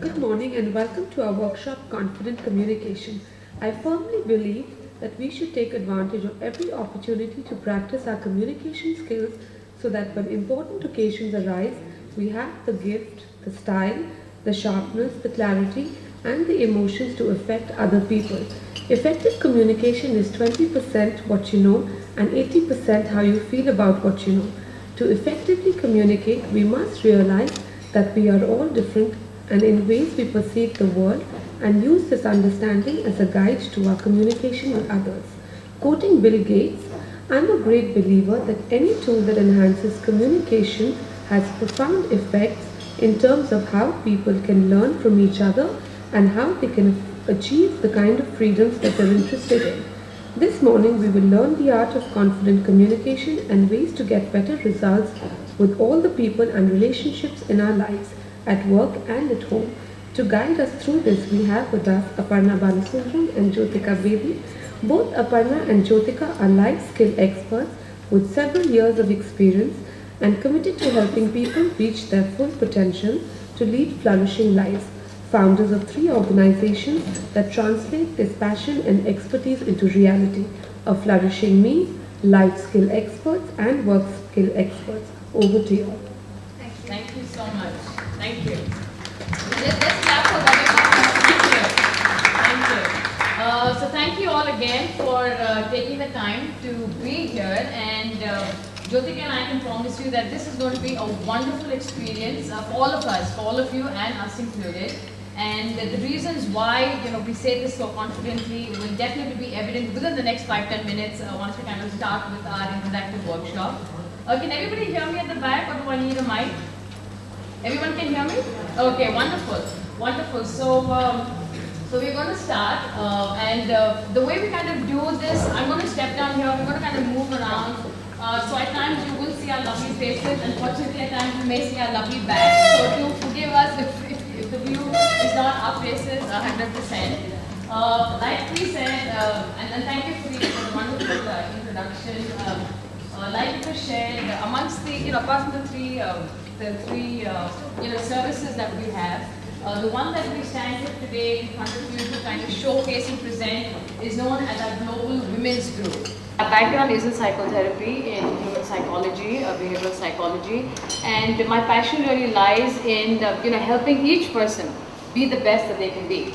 Good morning and welcome to our workshop Confident Communication. I firmly believe that we should take advantage of every opportunity to practice our communication skills so that when important occasions arise, we have the gift, the style, the sharpness, the clarity, and the emotions to affect other people. Effective communication is 20% what you know and 80% how you feel about what you know. To effectively communicate, we must realize that we are all different and in ways we perceive the world and use this understanding as a guide to our communication with others. Quoting Bill Gates, I'm a great believer that any tool that enhances communication has profound effects in terms of how people can learn from each other and how they can achieve the kind of freedoms that they're interested in. This morning we will learn the art of confident communication and ways to get better results with all the people and relationships in our lives, at work and at home. To guide us through this, we have with us Aparna Balasubramanian and Jyotika Bedi. Both Aparna and Jyotika are life skill experts with several years of experience and committed to helping people reach their full potential to lead flourishing lives. Founders of 3 organizations that translate this passion and expertise into reality: A Flourishing Me, Life Skill Experts, and Work Skill Experts. Over to you all. Thank you so much. Thank you. Let's clap for that. Thank you. So thank you all again for taking the time to be here. And Jyotika and I can promise you that this is going to be a wonderful experience for all of us, for all of you and us included. And the reasons why we say this so confidently will definitely be evident within the next 5-10 minutes once we kind of start with our interactive workshop. Can everybody hear me at the back, or do I need a mic? Everyone can hear me? Okay, wonderful, wonderful. So we're going to start, and the way we kind of do this, I'm going to step down here. We're going to kind of move around. So at times you will see our lovely faces. Unfortunately, at times you may see our lovely backs. So do forgive us if the view is not our faces 100%. Like we said, and thank you for the wonderful introduction. Like it was shared amongst the, apart from the three services that we have, the one that we stand here today in front of you to kind of showcase and present is known as our Global Women's Group. Our background is in psychotherapy, in human psychology, behavioral psychology, and my passion really lies in helping each person be the best that they can be.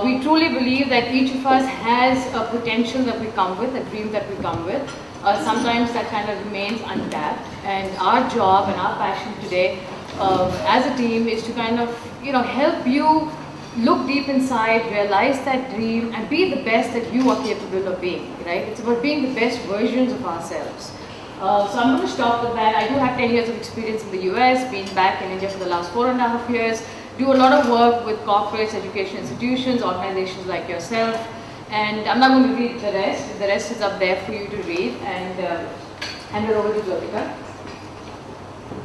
We truly believe that each of us has a potential that we come with, a dream that we come with. Sometimes that kind of remains untapped, and our job and our passion today as a team is to kind of help you look deep inside, realize that dream, and be the best that you are capable of being, right? It's about being the best versions of ourselves. So I'm going to stop with that. I do have 10 years of experience in the US, been back in India for the last 4.5 years, do a lot of work with corporates, education institutions, organizations like yourself, and I'm not going to read the rest. The rest is up there for you to read, and hand it over to Jyotika.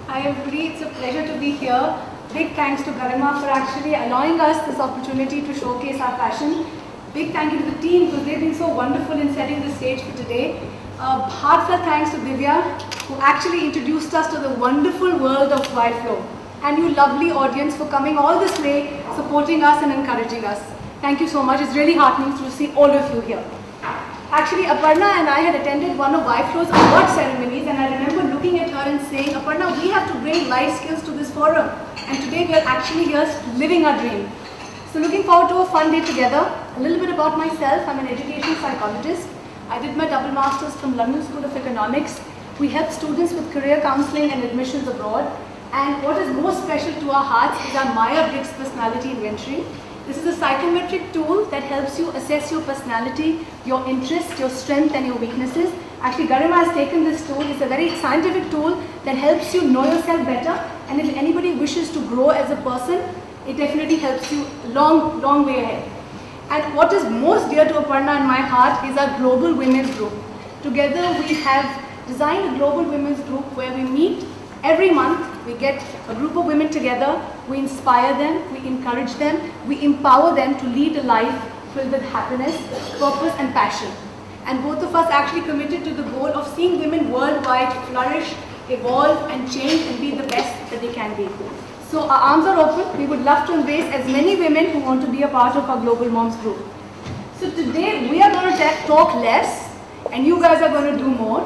Hi everybody, it's a pleasure to be here. Big thanks to Garima for actually allowing us this opportunity to showcase our passion. Big thank you to the team because they've been so wonderful in setting the stage for today. Heartfelt thanks to Divya, who actually introduced us to the wonderful world of YFlow. And you lovely audience for coming all this way, supporting us and encouraging us. Thank you so much. It's really heartening to see all of you here. Actually, Aparna and I had attended one of YFlow's award ceremonies, and I remember looking at her and saying, Aparna, we have to bring life skills to this forum. And today we are actually here living our dream. So looking forward to a fun day together. A little bit about myself. I'm an education psychologist. I did my double masters from London School of Economics. We help students with career counseling and admissions abroad. And what is most special to our hearts is our Myers-Briggs Personality Inventory. This is a psychometric tool that helps you assess your personality, your interests, your strengths and your weaknesses. Actually, Garima has taken this tool. It's a very scientific tool that helps you know yourself better. And if anybody wishes to grow as a person, it definitely helps you long way ahead. And what is most dear to Aparna and my heart is our Global Women's Group. Together we have designed a Global Women's Group where we meet every month. We get a group of women together, we inspire them, we encourage them, we empower them to lead a life filled with happiness, purpose and passion. And both of us actually committed to the goal of seeing women worldwide flourish, evolve and change and be the best that they can be. So our arms are open. We would love to embrace as many women who want to be a part of our Global Moms group. So today we are going to talk less and you guys are going to do more.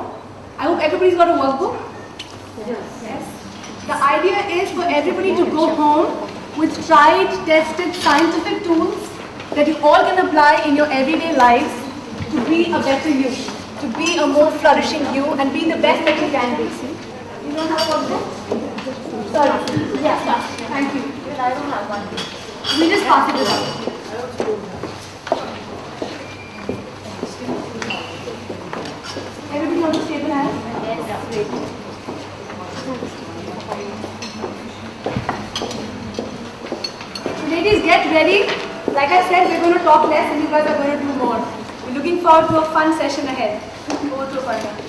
I hope everybody's got a workbook. Yes. The idea is for everybody to go home with tried, tested, scientific tools that you all can apply in your everyday lives to be a better you, to be a more flourishing you and be the best that you can be. You don't have a workbook? Sorry. Yeah. Thank you. I don't have one. We just pass it around. Everybody on the table has? Yes. Great. So ladies, get ready. Like I said, we're going to talk less and you guys are going to do more. We're looking forward to a fun session ahead. Over to Aparna.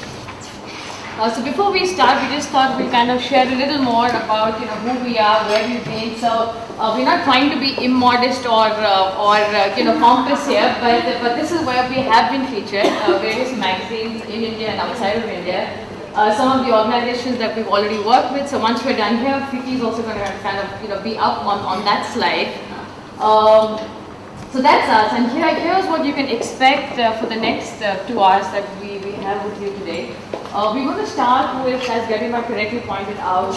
So before we start, we just thought we'll kind of share a little more about who we are, where we've been. So we're not trying to be immodest or pompous here, but this is where we have been featured, various magazines in India and outside of India. Some of the organizations that we've already worked with. So once we're done here, Vicky is also going to kind of be up on that slide. So that's us, and here's what you can expect for the next 2 hours that we have with you today. We're going to start with, as Garima correctly pointed out,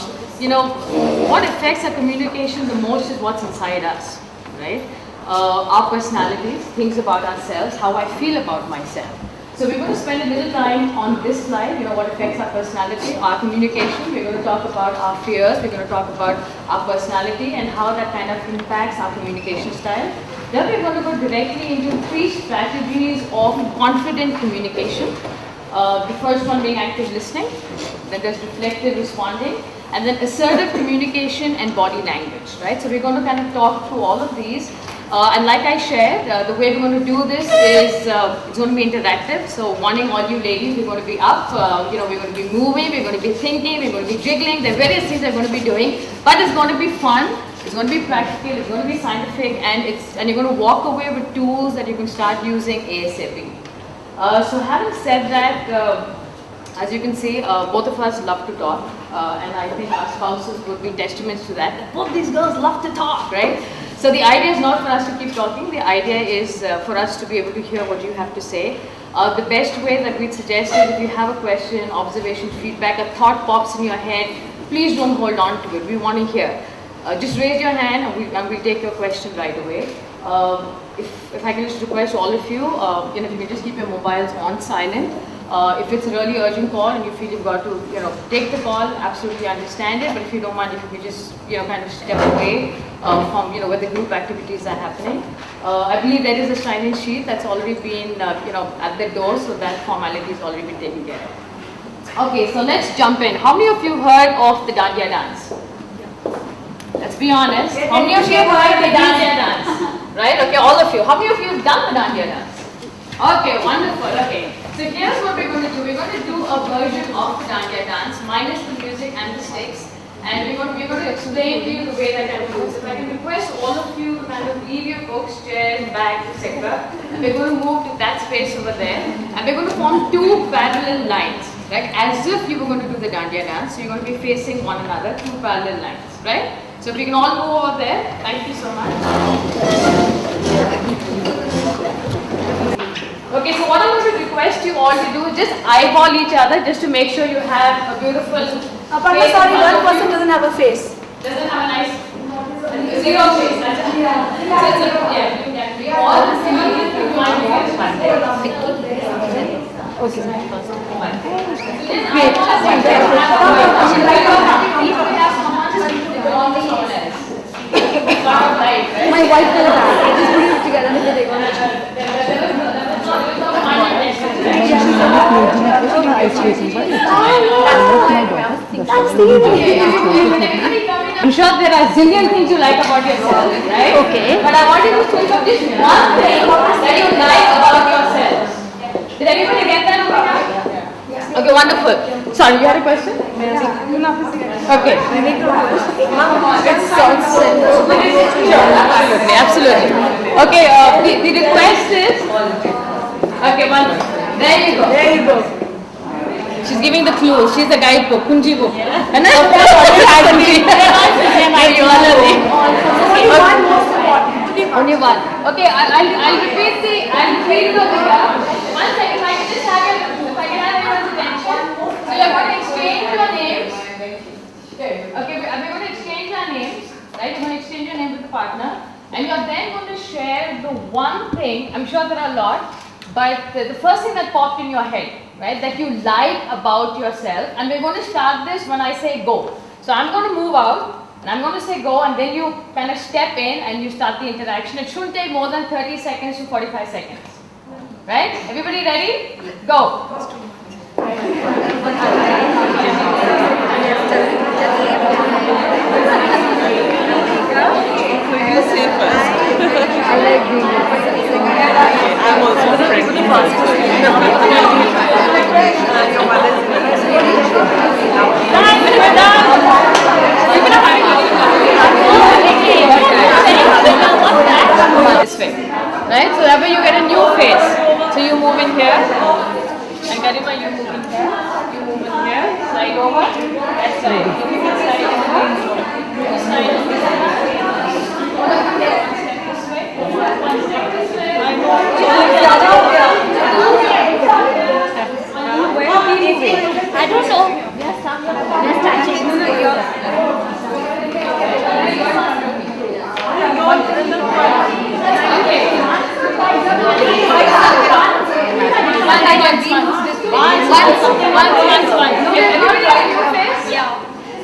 what affects our communication the most is what's inside us, right? Our personalities, things about ourselves, how I feel about myself. So we're going to spend a little time on this slide, what affects our personality, our communication. We're going to talk about our fears, we're going to talk about our personality and how that kind of impacts our communication style. Then we're going to go directly into 3 strategies of confident communication. The first one being active listening, then there's reflective responding, and then assertive communication and body language, right? So we're going to kind of talk through all of these. And like I shared, the way we're going to do this is it's going to be interactive. So wanting all you ladies, we're going to be up, we're going to be moving, we're going to be thinking, we're going to be jiggling. There are various things we're going to be doing, but it's going to be fun. It's going to be practical, it's going to be scientific, and you're going to walk away with tools that you can start using ASAP. So having said that, as you can see, both of us love to talk, and I think our spouses would be testaments to that. Both these girls love to talk, right? So the idea is not for us to keep talking, the idea is for us to be able to hear what you have to say. The best way that we'd suggest is if you have a question, observation, feedback, a thought pops in your head, please don't hold on to it, we want to hear. Just raise your hand and we'll take your question right away. If I can just request all of you, if you can just keep your mobiles on silent. If it's a really urgent call and you feel you've got to, take the call, absolutely understand it. But if you don't mind, if you could just, kind of step away from, where the group activities are happening. I believe there is a sign-in sheet that's already been, at the door, so that formality has already been taken care of. Okay, so let's jump in. How many of you heard of the Dandiya dance? Let's be honest. How many of you have heard the Dandiya dance? Right? Okay, all of you. How many of you have done the Dandiya dance? Okay, wonderful. Okay. So here's what we're going to do. We're going to do a version of the Dandiya dance minus the music and the sticks. And we're going to explain to you the way that I do it. So if I can request all of you to kind of leave your books, chairs, bags, etc. And we're going to move to that space over there. And we're going to form 2 parallel lines. Right? As if you were going to do the Dandiya dance. So you're going to be facing one another, 2 parallel lines. Right? So if we can all move over there, thank you so much. Okay, so what I'm going to request you all to do is just eyeball each other just to make sure you have a beautiful Aparna, sorry, one person doesn't have a face. Doesn't have a nice zero face. That's it. Yeah, we all see My wife did that. I just put it together and then they go. I'm sure there are zillion things you like about yourself, right? Okay. But I want you to think of just one thing that you like about yourself. Did everybody get that over here? Okay, wonderful. Sorry, you had a question? Okay. It sounds simple. Absolutely. Okay, the request is... Okay, wonderful. There you go. She's she's giving the clues. She's the guidebook, Kunji book. And then only one. Okay, I'll repeat the figure. One second, if I can just have everyone's attention. So you're going to exchange your names. Okay, we're going to exchange our names. Right, you're going to exchange your name with the partner. And you're then going to share the one thing, I'm sure there are a lot, but the first thing that popped in your head, right, that you like about yourself. And we're going to start this when I say go. So I'm going to move out, and I'm going to say go, and then you kind of step in and you start the interaction. It shouldn't take more than 30 seconds to 45 seconds. Right? Everybody ready? Go. You say first. I like being I'm also friendly. Your mother's this way. Right? So that way you get a new face. So you move in here. And Garima, you move in here. You move in here. Side over. That side. This side and then this side. This way. One step this way. Where are we moving? I don't know. Yes, just touching.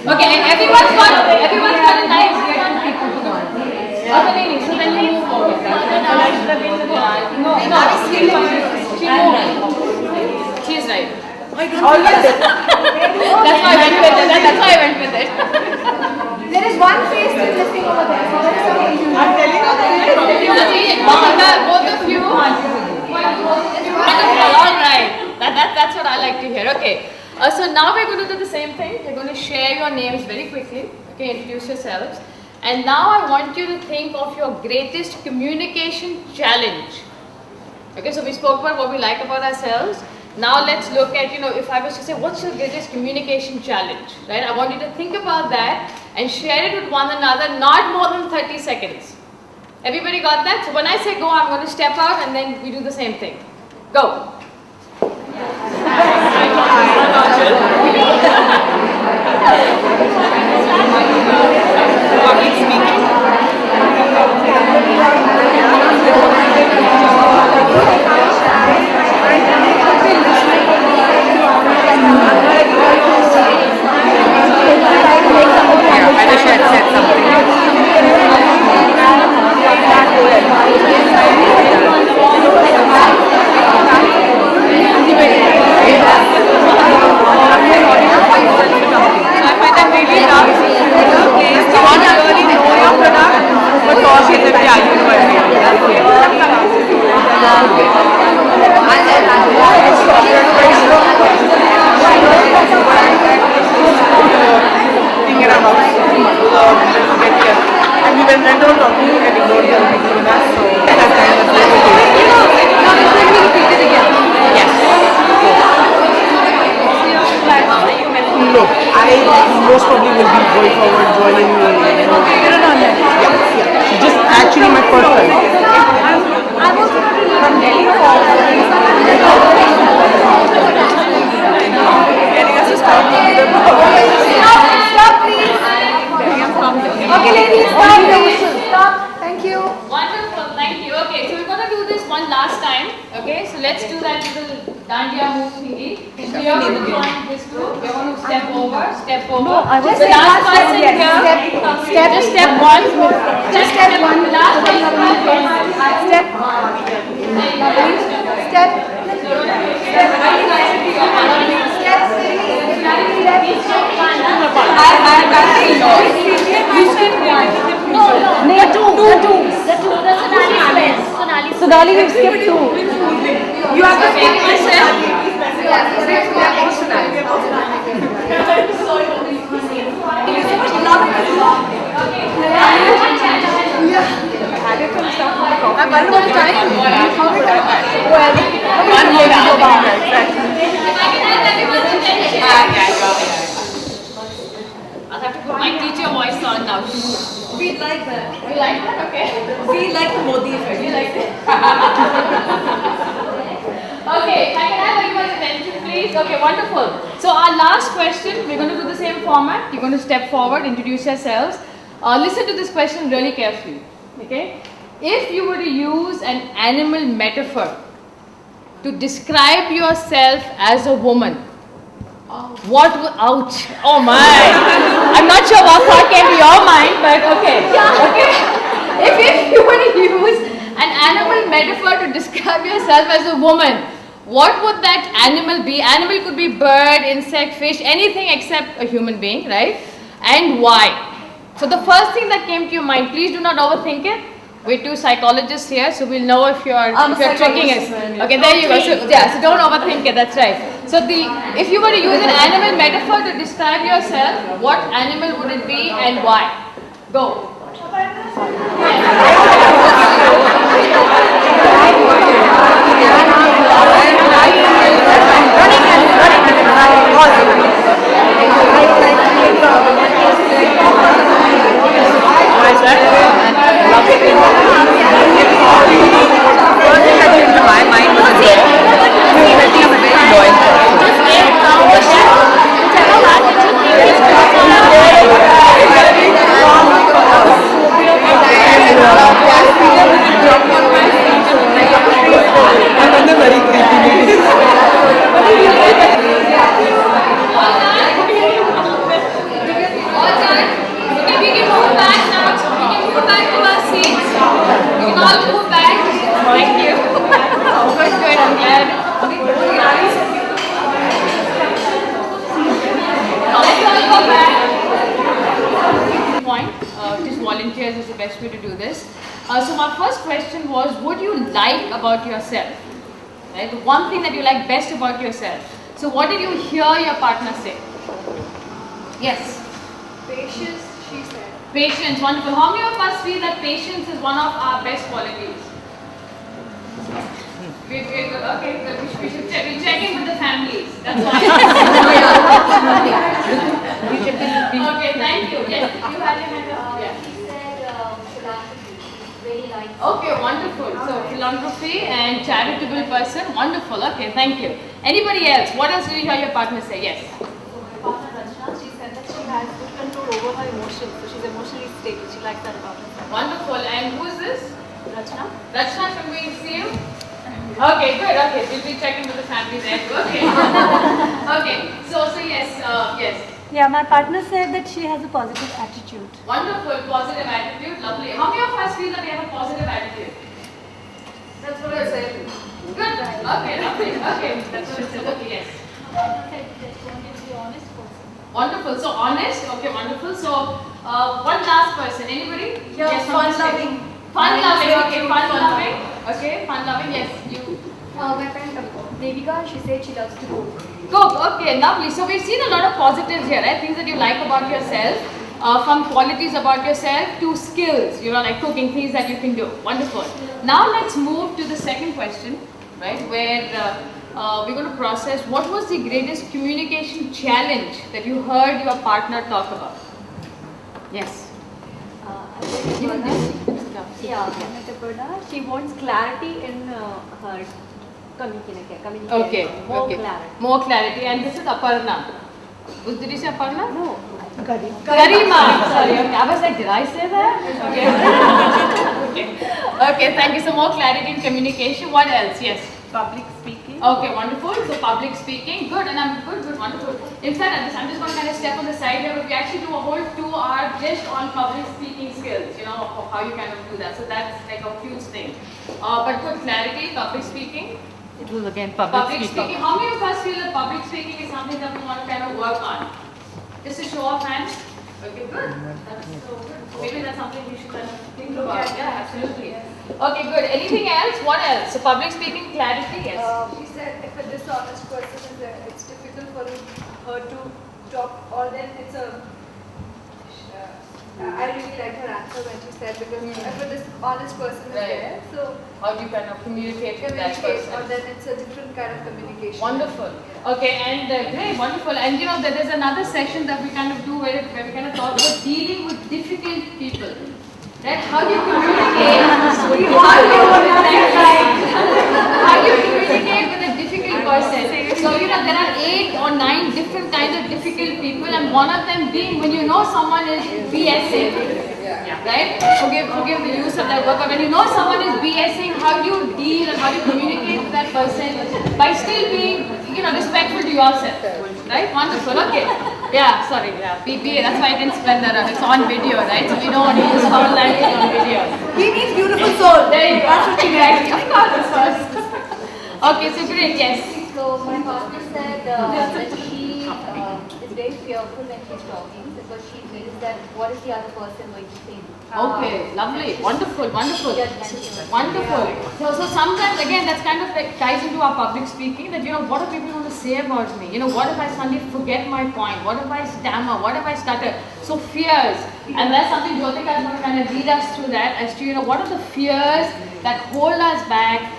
Okay, and everyone's got a nice okay, so then you move over. She's right. That's why I went with it. There is one face missing over there. So there is some confusion. I'm telling you. Both of you. All right. That's what I like to hear. Okay. So now we're going to do the same thing. We're going to share your names very quickly. Okay, introduce yourselves. And now I want you to think of your greatest communication challenge. Okay, so we spoke about what we like about ourselves. Now let's look at, if I was to say, what's your greatest communication challenge, right? I want you to think about that and share it with one another, not more than 30 seconds. Everybody got that? So when I say go, I'm going to step out and then we do the same thing. Go. Public speaking. I wish I had said something. I find that really tough. You want to really know your product, but talk is a value for and we went right on talking and ignored the other people in us, so that kind of yes. No, I most probably will be going forward joining yeah. Just actually my first time. I was from Delhi Getting us to start with the Stop, please. Okay, ladies, stop. Thank you. Wonderful, thank you. Okay, so we're going to do this one last time. Okay, so let's do that little dandiya move thingy. So you're going to join this group. You're going to step over. No, I was the last person yes. here. Step Just step one. Just step one. The last person here. Step. Step. Sonali, we've skipped two. You have to skip this step. If I can have everyone's attention. like that. You like that? Okay. We like the Modi effect. You like it? Okay, can I have everyone's attention please? Okay, wonderful. So our last question, we're going to do the same format. You're going to step forward, introduce yourselves. Listen to this question really carefully. Okay? If you were to use an animal metaphor to describe yourself as a woman, what would, ouch, oh my, I'm not sure what thought came to your mind, but okay. Okay. If you were to use an animal metaphor to describe yourself as a woman, what would that animal be? Animal could be bird, insect, fish, anything except a human being, right? And why? So the first thing that came to your mind, please do not overthink it. We're two psychologists here, so we'll know if you're tricking us. Okay, there you go. So, yeah, so don't overthink it. That's right. So if you were to use an animal metaphor to describe yourself, what animal would it be and why? Go. Volunteers is the best way to do this. So my first question was, what do you like about yourself? Right? The one thing that you like best about yourself. So what did you hear your partner say? Yes? Patience, she said. Patience, wonderful. How many of us feel that patience is one of our best qualities? Okay, good. We should check in with the families. That's all. Okay, thank you. Yes, you had your hand up. Yeah. Okay, wonderful. So philanthropy and charitable person, wonderful. Okay, thank you. Anybody else? What else did you hear your partner say? Yes. Partner Rachna, she said that she has good control over her emotions, so she's emotionally stable. She likes that about her. Wonderful. And who is this? Rachna? Rachna, can we see you? Okay, good. Okay, we'll be checking with the family there. Okay. Okay. So yes, yes. Yeah, my partner said that she has a positive attitude. Wonderful, positive attitude, lovely. How many of us feel that we have a positive attitude? That's what I said. Good. Okay, lovely. Okay, that's what I said. Okay, yes. Wonderful. So honest. Okay, wonderful. So one last person. Anybody? Yeah, yes, fun loving. Fun loving. Okay, fun loving. Okay, fun loving. Yes, you. My friend Devika, she said she loves to cook. Cook, okay, lovely. So we've seen a lot of positives here, right? Things that you like about yourself, from qualities about yourself to skills, like cooking, things that you can do. Wonderful. Now let's move to the second question, right? Where we're going to process what was the greatest communication challenge that you heard your partner talk about? Yes. Even this. Yeah, she wants clarity in her communication. Okay, More okay. clarity. More clarity. And this is Aparna. Did you say Aparna? No. Garima. Sorry. Okay. I was like, did I say that? Okay. Okay, thank you. So more clarity in communication. What else? Yes. Public speaking. Okay, wonderful. So public speaking, good, and I'm good, wonderful. In fact, I'm just going to kind of step on the side here, but we actually do a whole 2-hour just on public speaking skills, of how you kind of do that. So that's like a huge thing. But good clarity, public speaking. It was again Public speaking. How many of us feel that public speaking is something that we want to kind of work on? Just a show of hands. Okay, good. That's so good. Maybe that's something we should kind of think about. Yeah, absolutely. Okay, good. Anything else? What else? So public speaking, clarity, yes. She said if a dishonest person is there, it's difficult for her to talk, or then it's a... I really liked her answer when she said, because if a dishonest person is there, so... How do you kind of communicate with that person? Or then it's a different kind of communication. Wonderful. Okay, and great, wonderful. And there's another session that we kind of do where we kind of talk about dealing with difficult people. right? How do you communicate? How do you communicate with a difficult person? So there are 8 or 9 different kinds of difficult people, and one of them being when you know someone is BSing, right? Forgive the use of that word, but when you know someone is BSing, how do you deal and how do you communicate with that person by still being, respectful to yourself, right? Wonderful. Okay. Yeah. Sorry. Yeah. That's why I didn't spell that out. It's on video, right? So we don't want to use foul language on video. He means beautiful soul. There you go. That's what she meant. I got this first. Okay. So great. Yes. So my partner said that she is very fearful when she's talking because she feels that what is the other person going to think? Okay, lovely, wonderful. Wonderful. So sometimes again that's kind of like ties into our public speaking that what do people want to say about me? What if I suddenly forget my point? What if I stammer? What if I stutter? So fears, and that's something Jyotika is going to kind of lead us through that as to what are the fears that hold us back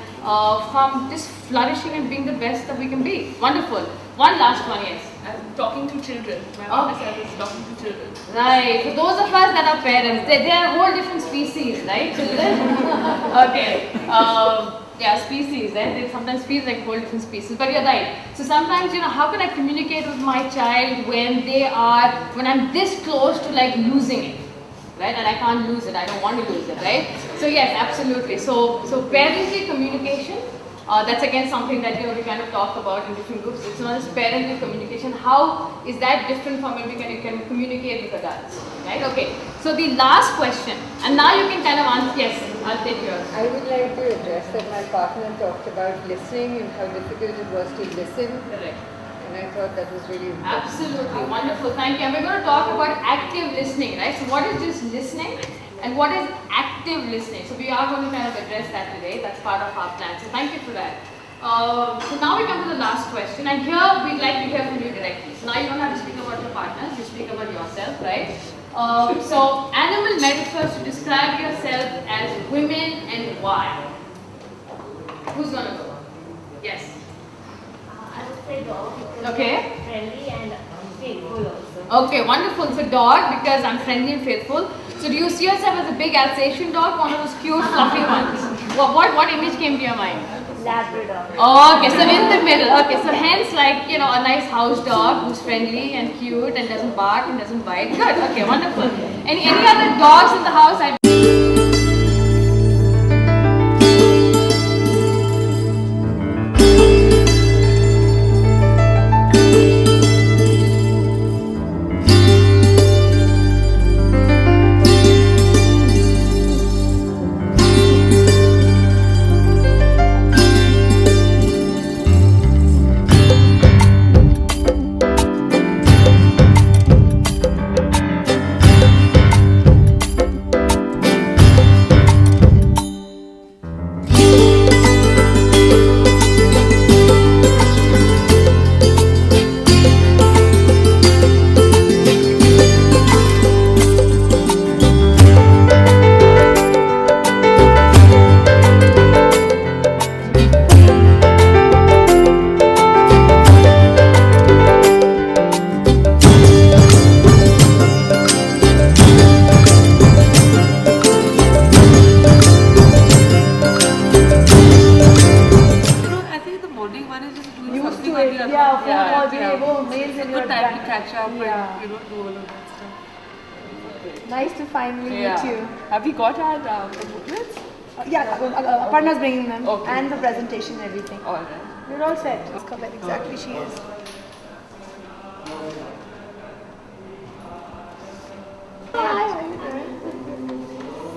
from just flourishing and being the best that we can be. Wonderful. One last one, yes. Talking to children. My partner said it's talking to children. Right. For those of us that are parents, they are a whole different species, right? Children. Okay. Species. Right? They sometimes feel like a whole different species. But you're right. So sometimes, how can I communicate with my child when I'm this close to like losing it, right? And I can't lose it. I don't want to lose it, right? So yes, absolutely. So parental communication. That's again something that we kind of talk about in different groups. It's not just parental communication. How is that different from when you can communicate with adults, right? Okay. So the last question, and now you can kind of answer. Yes, I'll take yours. I would like to address that my partner talked about listening and how difficult it was to listen. Correct. And I thought that was really important. Absolutely wonderful. Thank you. And we're going to talk about active listening, right? So what is just listening? And what is active listening? So we are going to kind of address that today. That's part of our plan. So thank you for that. So now we come to the last question, and here we'd like to hear from you directly. So now you don't have to speak about your partners, you speak about yourself, right? So animal metaphors to describe yourself as women and why. Who's going to go? Yes. I would say dog. Okay. Friendly and faithful also. Okay, wonderful. So dog, because I'm friendly and faithful. So do you see yourself as a big Alsatian dog, one of those cute fluffy ones? What image came to your mind? Labrador. Okay, so in the middle. Okay, so hence like, a nice house dog who's friendly and cute and doesn't bark and doesn't bite. Good, okay, wonderful. Any other dogs in the house? Nice to finally meet you. Have we got our booklets? Aparna's bringing them Okay. and the presentation and everything. All right. We're all set. Ask her where exactly she is. Hi, how are you doing?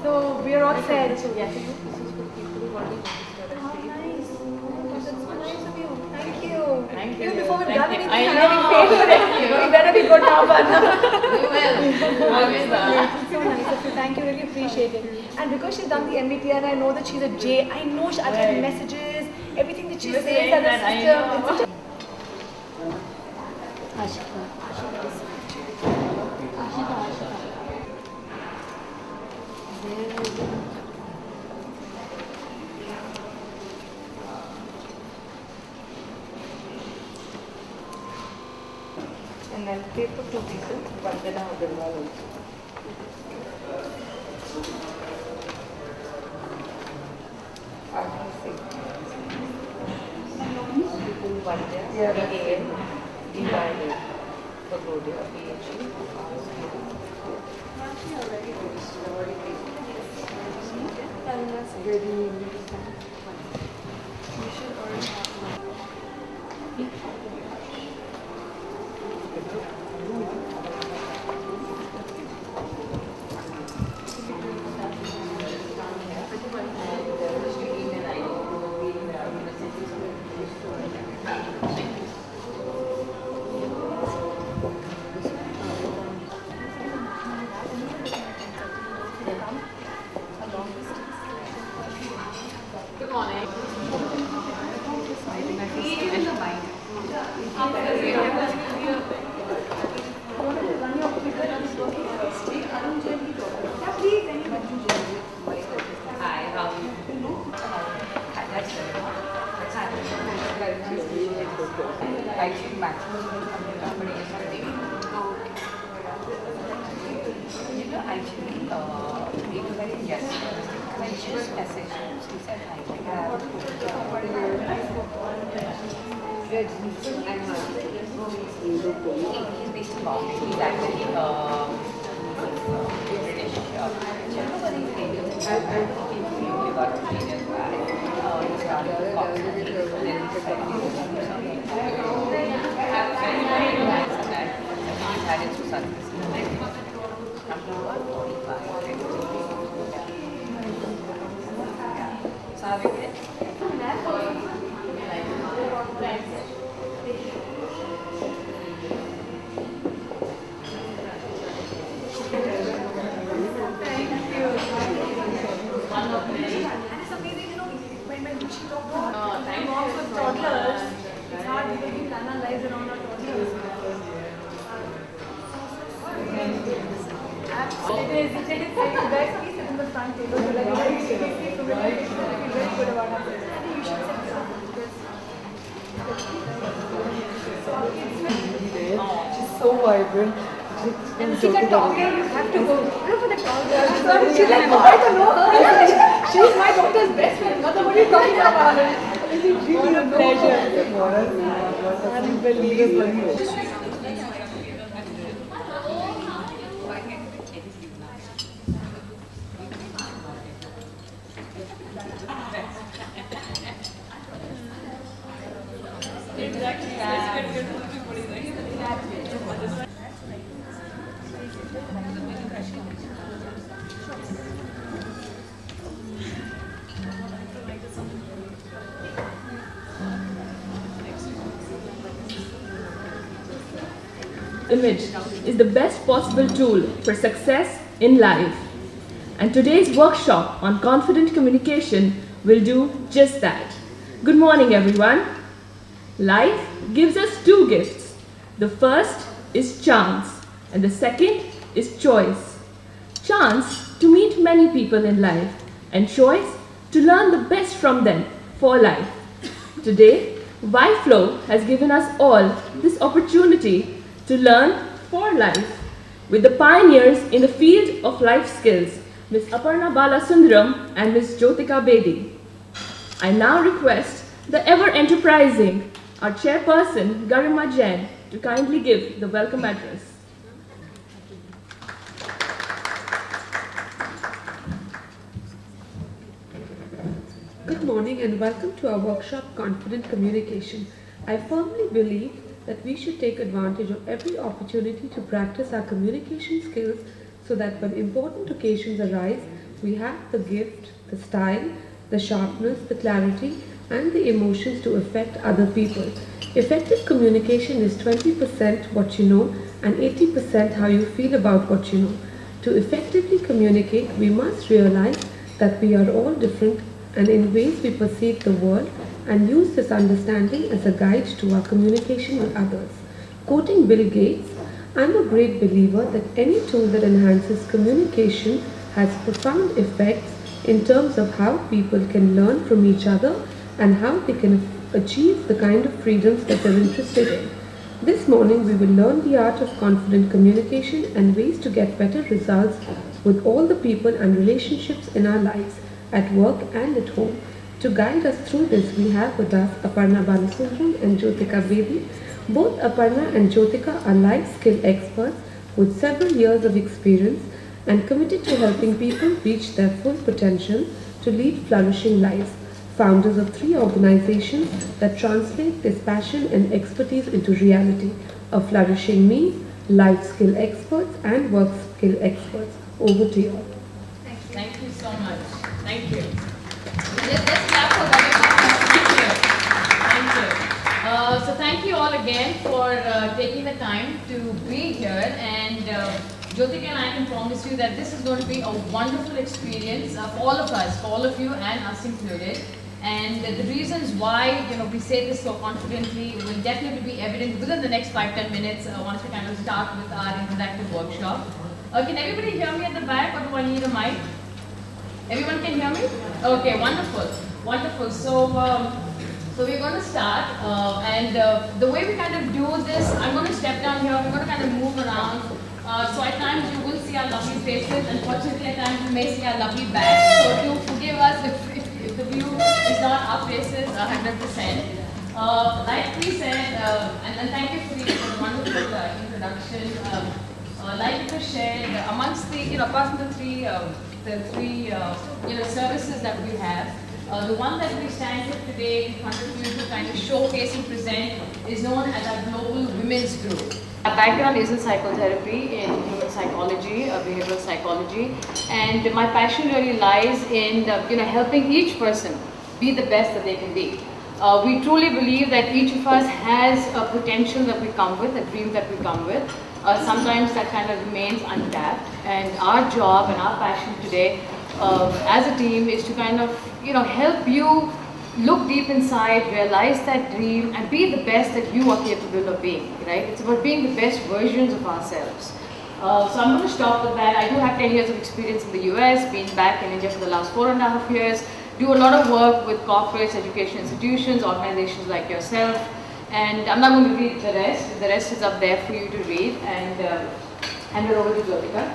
So we're all set. So yes, this is for people who already registered at Oh, stage. nice. That's so nice of you. Thank you. Thank you. Even before we've Thank done you. anything, I I'm know. getting paid for it. We better be good now, Aparna. We will. Always So nice of you. Thank you. Really appreciate it. And because she's done the MBT and I know that she's a J, I know I get messages, everything that she says saying as a that, I sister. know. It's such a And I'll take for 2 people, but then I'll also. Pandya, A.N. D.Y.A. Pagodia, P.H.D. Good morning. Hi, how are you? Hi, that's very much. Actually, maximum will come in company is ready. You know, actually, we were very yes. And I just messaged him. He said, hi, like, I have he's based in Bombay. He's actually British. We got 3 years back. He's running the company. Then he's had his son. So have you been? Toddlers, it's hard because we plan our lives around our toddlers. It is. You guys please sit in the front table so that you can see so we feel very good about our business. I think you should sit down because She's so vibrant. and she can talk and you have to go. Look for the toddler. She's like, I don't know her. She's my daughter's best friend. Mother, what are you talking about? It's really a pleasure. Unbelievable. Image is the best possible tool for success in life. And today's workshop on confident communication will do just that. Good morning, everyone. Life gives us 2 gifts. The first is chance, and the second is choice. Chance to meet many people in life, and choice to learn the best from them for life. Today, YFlow has given us all this opportunity to learn for life with the pioneers in the field of life skills, Ms. Aparna Balasundaram and Ms. Jyotika Bedi. I now request the ever-enterprising, our chairperson, Garima Jain, to kindly give the welcome address. Good morning and welcome to our workshop, Confident Communication. I firmly believe that we should take advantage of every opportunity to practice our communication skills so that when important occasions arise, we have the gift, the style, the sharpness, the clarity, and the emotions to affect other people. Effective communication is 20% what you know and 80% how you feel about what you know. To effectively communicate, we must realize that we are all different and in ways we perceive the world, and use this understanding as a guide to our communication with others. Quoting Bill Gates, I'm a great believer that any tool that enhances communication has profound effects in terms of how people can learn from each other and how they can achieve the kind of freedoms that they're interested in. This morning we will learn the art of confident communication and ways to get better results with all the people and relationships in our lives, at work and at home. To guide us through this, we have with us Aparna Balasubramanian and Jyotika Bedi. Both Aparna and Jyotika are life skill experts with several years of experience and committed to helping people reach their full potential to lead flourishing lives. Founders of 3 organizations that translate this passion and expertise into reality: A Flourishing Me, Life Skill Experts, and Work Skill Experts. Over to you. Thank you so much. Thank you. Let's clap for Gagan. Thank you. Thank you. So thank you all again for taking the time to be here, and Jyotika and I can promise you that this is going to be a wonderful experience for all of us, for all of you and us included. And the reasons why we say this so confidently will definitely be evident within the next 5-10 minutes once we kind of start with our interactive workshop. Can everybody hear me at the back, or do I need a mic? Everyone can hear me? Okay, wonderful, wonderful. So we're going to start, and the way we kind of do this, I'm going to step down here. We're going to kind of move around. So at times you will see our lovely faces. Unfortunately, at times you may see our lovely backs. So do forgive us if the view is not our faces 100%. Like we said, and thank you for the wonderful introduction. Like it was shared amongst the apart from the three services that we have, the one that we stand here today in front of you to kind of showcase and present is known as our Global Women's Group. Our background is in psychotherapy, in human psychology, behavioral psychology, and my passion really lies in helping each person be the best that they can be. We truly believe that each of us has a potential that we come with, a dream that we come with. Sometimes that kind of remains untapped, and our job and our passion today as a team is to kind of help you look deep inside, realize that dream, and be the best that you are capable of being, right? It's about being the best versions of ourselves. So I'm going to stop with that. I do have 10 years of experience in the US, been back in India for the last 4.5 years, do a lot of work with corporates, education institutions, organizations like yourself, and I'm not going to read the rest. The rest is up there for you to read, and hand it over to Jyotika.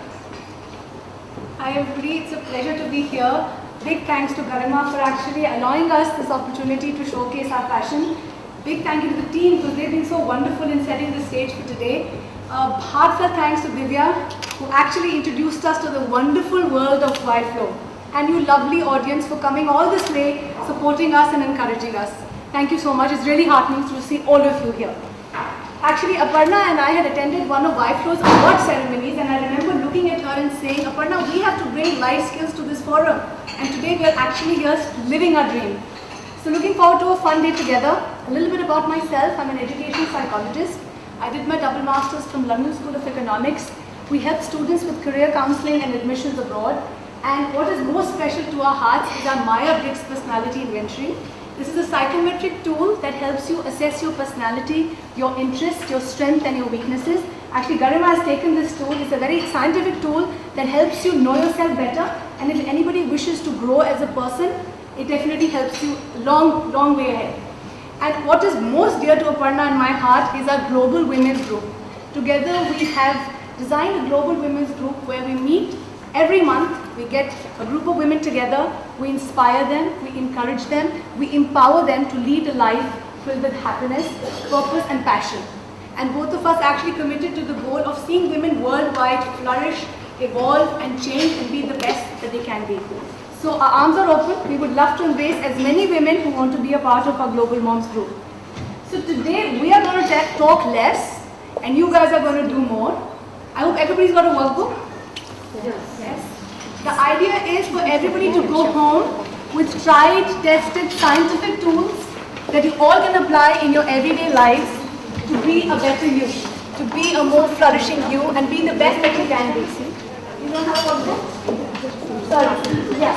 Hi everybody, it's a pleasure to be here. Big thanks to Garima for actually allowing us this opportunity to showcase our passion. Big thank you to the team because they've been so wonderful in setting the stage for today. Heartfelt thanks to Divya, who actually introduced us to the wonderful world of YFlow. And you lovely audience for coming all this way, supporting us and encouraging us. Thank you so much. It's really heartening to see all of you here. Actually, Aparna and I had attended one of YFlow's award ceremonies, and I remember looking at her and saying, Aparna, we have to bring life skills to this forum. And today we are actually here living our dream. So looking forward to a fun day together. A little bit about myself. I'm an education psychologist. I did my double masters from London School of Economics. We help students with career counseling and admissions abroad. And what is most special to our hearts is our Myers-Briggs Personality Inventory. This is a psychometric tool that helps you assess your personality, your interests, your strengths and your weaknesses. Actually, Garima has taken this tool. It's a very scientific tool that helps you know yourself better. And if anybody wishes to grow as a person, it definitely helps you long way ahead. And what is most dear to Aparna and my heart is our Global Women's Group. Together we have designed a Global Women's Group where we meet every month. We get a group of women together, we inspire them, we encourage them, we empower them to lead a life filled with happiness, purpose and passion. And both of us actually committed to the goal of seeing women worldwide flourish, evolve and change and be the best that they can be. So our arms are open. We would love to embrace as many women who want to be a part of our Global Moms Group. So today we are going to talk less and you guys are going to do more. I hope everybody's got a workbook. Yes. The idea is for everybody to go home with tried, tested, scientific tools that you all can apply in your everyday lives to be a better you, to be a more flourishing you and be the best that you can be. You don't have a workbook? Sorry. Yeah,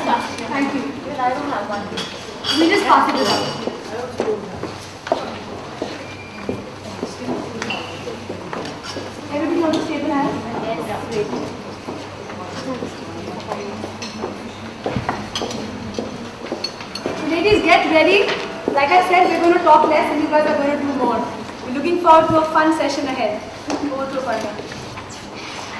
thank you. I don't have one. We just pass it around. Everybody on the table has? Yes, great. Ladies, get ready. Like I said, we're going to talk less and you guys are going to do more. We're looking forward to a fun session ahead. Over to Aparna.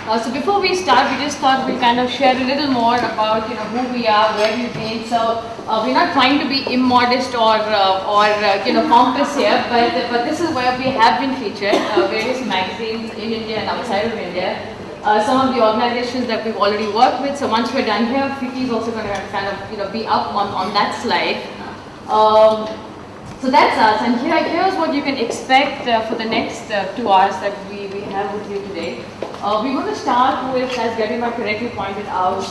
So before we start, we just thought we'll kind of share a little more about who we are, where we've been. So we're not trying to be immodest or pompous here, but this is where we have been featured, various magazines in India and outside of India. Some of the organizations that we've already worked with. So once we're done here, Vicky is also going to kind of be up on that slide. So that's us, and here's what you can expect for the next 2 hours that we have with you today. We're going to start with, as Garima correctly pointed out,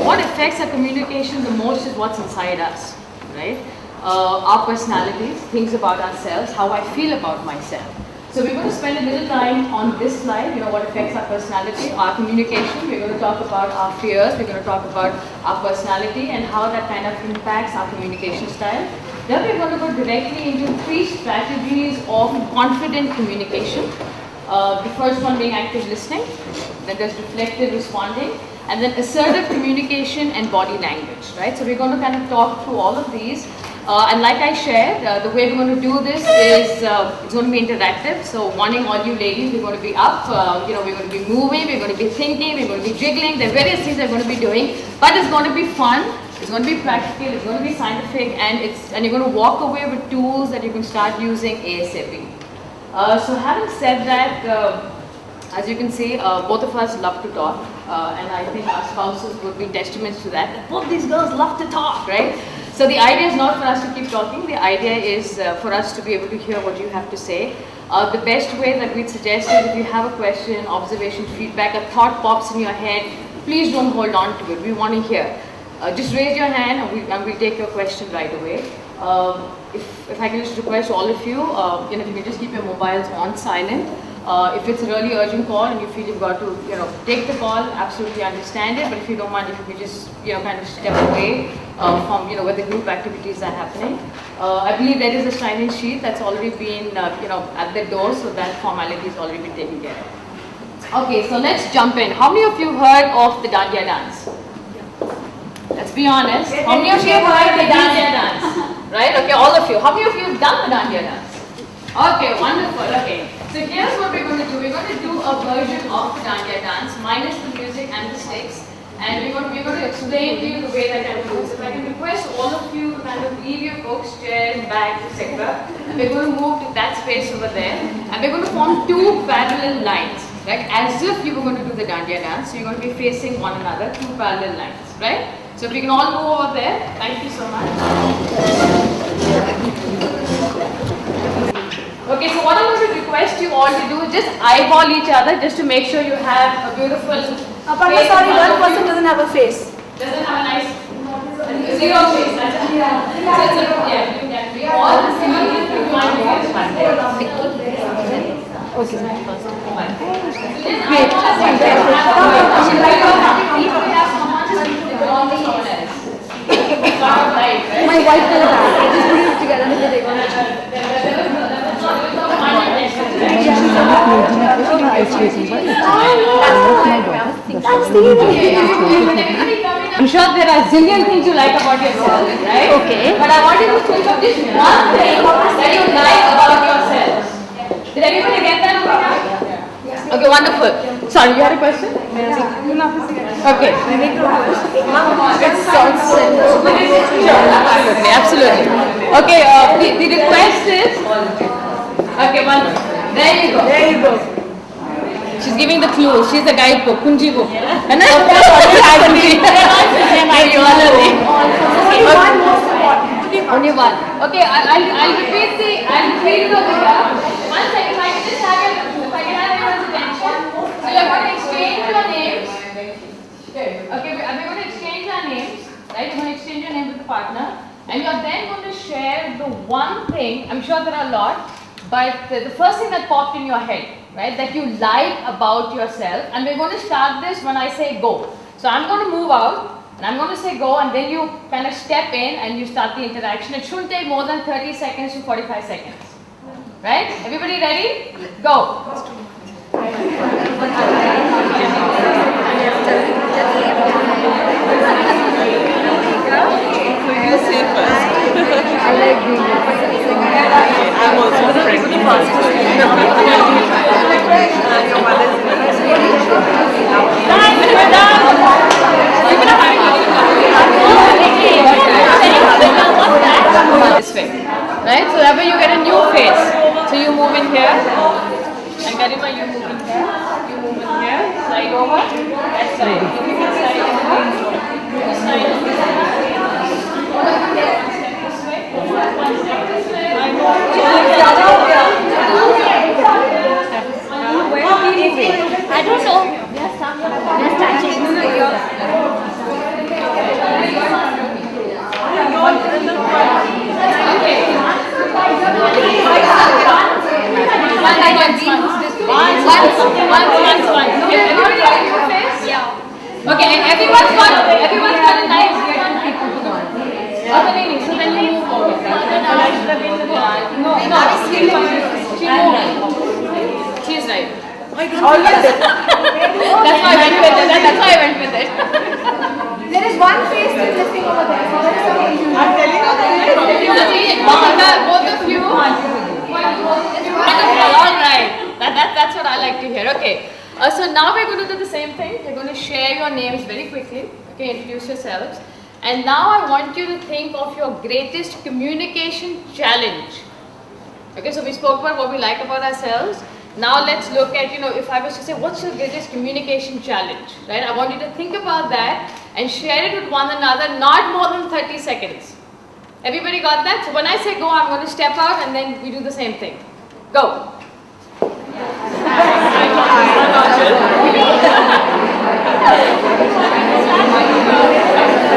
what affects our communication the most is what's inside us, right? Our personalities, things about ourselves, how I feel about myself. So we're going to spend a little time on this slide, what affects our personality, our communication. We're going to talk about our fears, we're going to talk about our personality and how that kind of impacts our communication style. Then we're going to go directly into 3 strategies of confident communication. The first one being active listening, then there's reflective responding, and then assertive communication and body language, right? So we're going to kind of talk through all of these. And like I shared, the way we're going to do this is it's going to be interactive. So warning all you ladies, we're going to be up, we're going to be moving, we're going to be thinking, we're going to be jiggling. There are various things we're going to be doing, but it's going to be fun. It's going to be practical, it's going to be scientific, and you're going to walk away with tools that you can start using ASAP. So having said that, as you can see, both of us love to talk, and I think our spouses would be testaments to that. Both these girls love to talk, right? So the idea is not for us to keep talking, the idea is for us to be able to hear what you have to say. The best way that we'd suggest is if you have a question, observation, feedback, a thought pops in your head, please don't hold on to it, we want to hear. Just raise your hand and we'll take your question right away. If I can just request all of you, if you can just keep your mobiles on silent. If it's a really urgent call and you feel you've got to, take the call, absolutely understand it. But if you don't mind, if you could just, kind of step away from, where the group activities are happening. I believe there is a sign-in sheet that's already been, at the door, so that formality has already been taken care of. Okay, so let's jump in. How many of you heard of the Dandiya dance? Let's be honest. How many of you have heard the Dandiya dance? Right? Okay, all of you. How many of you have done the Dandiya dance? Okay, wonderful. Okay. So here's what we're going to do. We're going to do a version of the Dandiya dance minus the music and the sticks. And we're going to explain to you the way that it moves. If I can request all of you to kind of leave your books, chairs, bags, etc. And we're going to move to that space over there. And we're going to form 2 parallel lines. Right? As if you were going to do the Dandiya dance. So you're going to be facing one another, 2 parallel lines. Right? So if we can all move over there, thank you so much. Okay, so what I'm going to request you all to do is just eyeball each other just to make sure you have a beautiful face. Sorry, one person doesn't have a face. Doesn't have a nice zero face. That's it. Yeah, we all see My wife does that. I just put it together and then they go. I'm sure there are zillion things you like about yourself, right? Okay. But I want you to think of just one thing that you like about yourself. Did everybody get that? Okay, wonderful. Sorry, you had a question? Okay. That sounds simple. Sure, absolutely. Okay, the request is... Okay, wonderful. There you go. There you go. She's giving the clue. She's the guidebook, Kunji book. And then only one. Okay, I'll repeat it over here. One second, if I can just have everyone's attention. So you're going to exchange your names. Okay, we're going to exchange our names. Right? You're going to exchange your name with the partner. And you're then going to share the one thing, I'm sure there are a lot, but the first thing that popped in your head, right, that you like about yourself. And we're going to start this when I say go. So I'm going to move out and I'm going to say go, and then you kind of step in and you start the interaction. It shouldn't take more than 30 seconds to 45 seconds. Right? Everybody ready? Go. You say first. I like green. I'm also friendly. And Garima, you move in here. You move in here. Slide over. That side. This side and then this side. This way. One step this way. I don't know. They're touching. Okay, and everyone's got a nice get on people. Okay, so then you move over. No, she's right. That's why I went with it. That's why I went with it. There is one face that's missing over there. So there is something. I'm telling you. Both of you. All right. That's what I like to hear. Okay. So now we're going to do the same thing. We're going to share your names very quickly. Okay, introduce yourselves. And now I want you to think of your greatest communication challenge. Okay, so we spoke about what we like about ourselves. Now let's look at, if I was to say, what's your greatest communication challenge, right? I want you to think about that and share it with one another, not more than 30 seconds. Everybody got that? So when I say go, I'm going to step out and then we do the same thing. Go.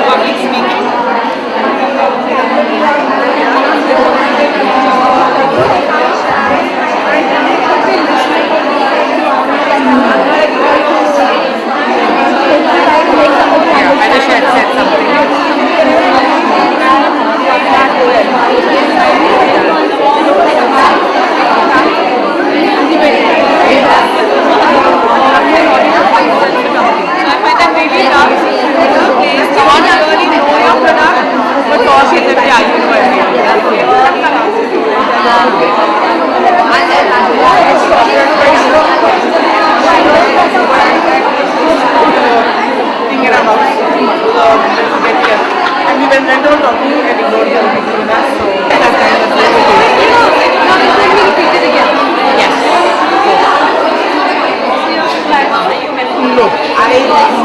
Public speaking. I wish I had said something.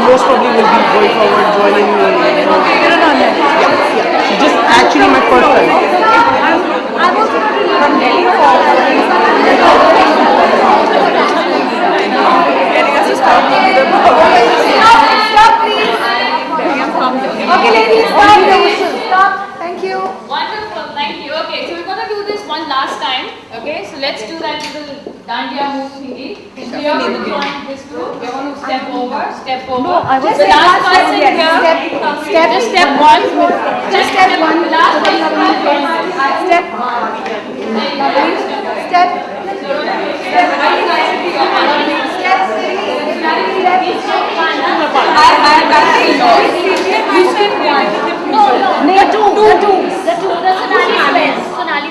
Most probably will be going forward joining you. Yeah. Just actually my first time. I'm also from Delhi. Stop, please. Okay, ladies, stop. Thank you. Wonderful, thank you. Okay, so we're going to do this one last time. Okay, so let's do that little dandiya move thingy. So you're going to join this group. You're going to step over. No, I was the last person yes. here. Just step one. Just step one. The last person here. Step. Step.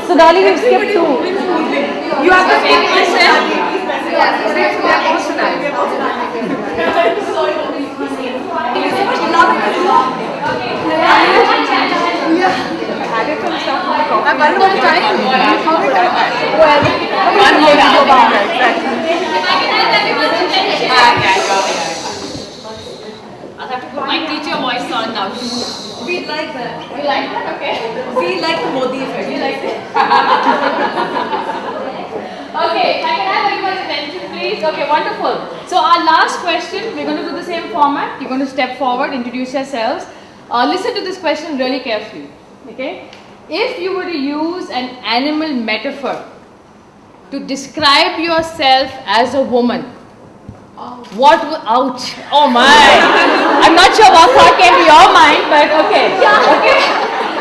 Sonali, we've skipped two. You have to take myself. I'm one more time. One more I'll have to put my teacher voice on now. We like that. You like that? Okay. We like the Modi effect. You like it? Okay, I can have everyone's attention, please. Okay, wonderful. So our last question, we're going to do the same format. You're going to step forward, introduce yourselves. Listen to this question really carefully. Okay? If you were to use an animal metaphor to describe yourself as a woman, what would, ouch, oh my, I'm not sure what thought came to your mind, but okay. Okay.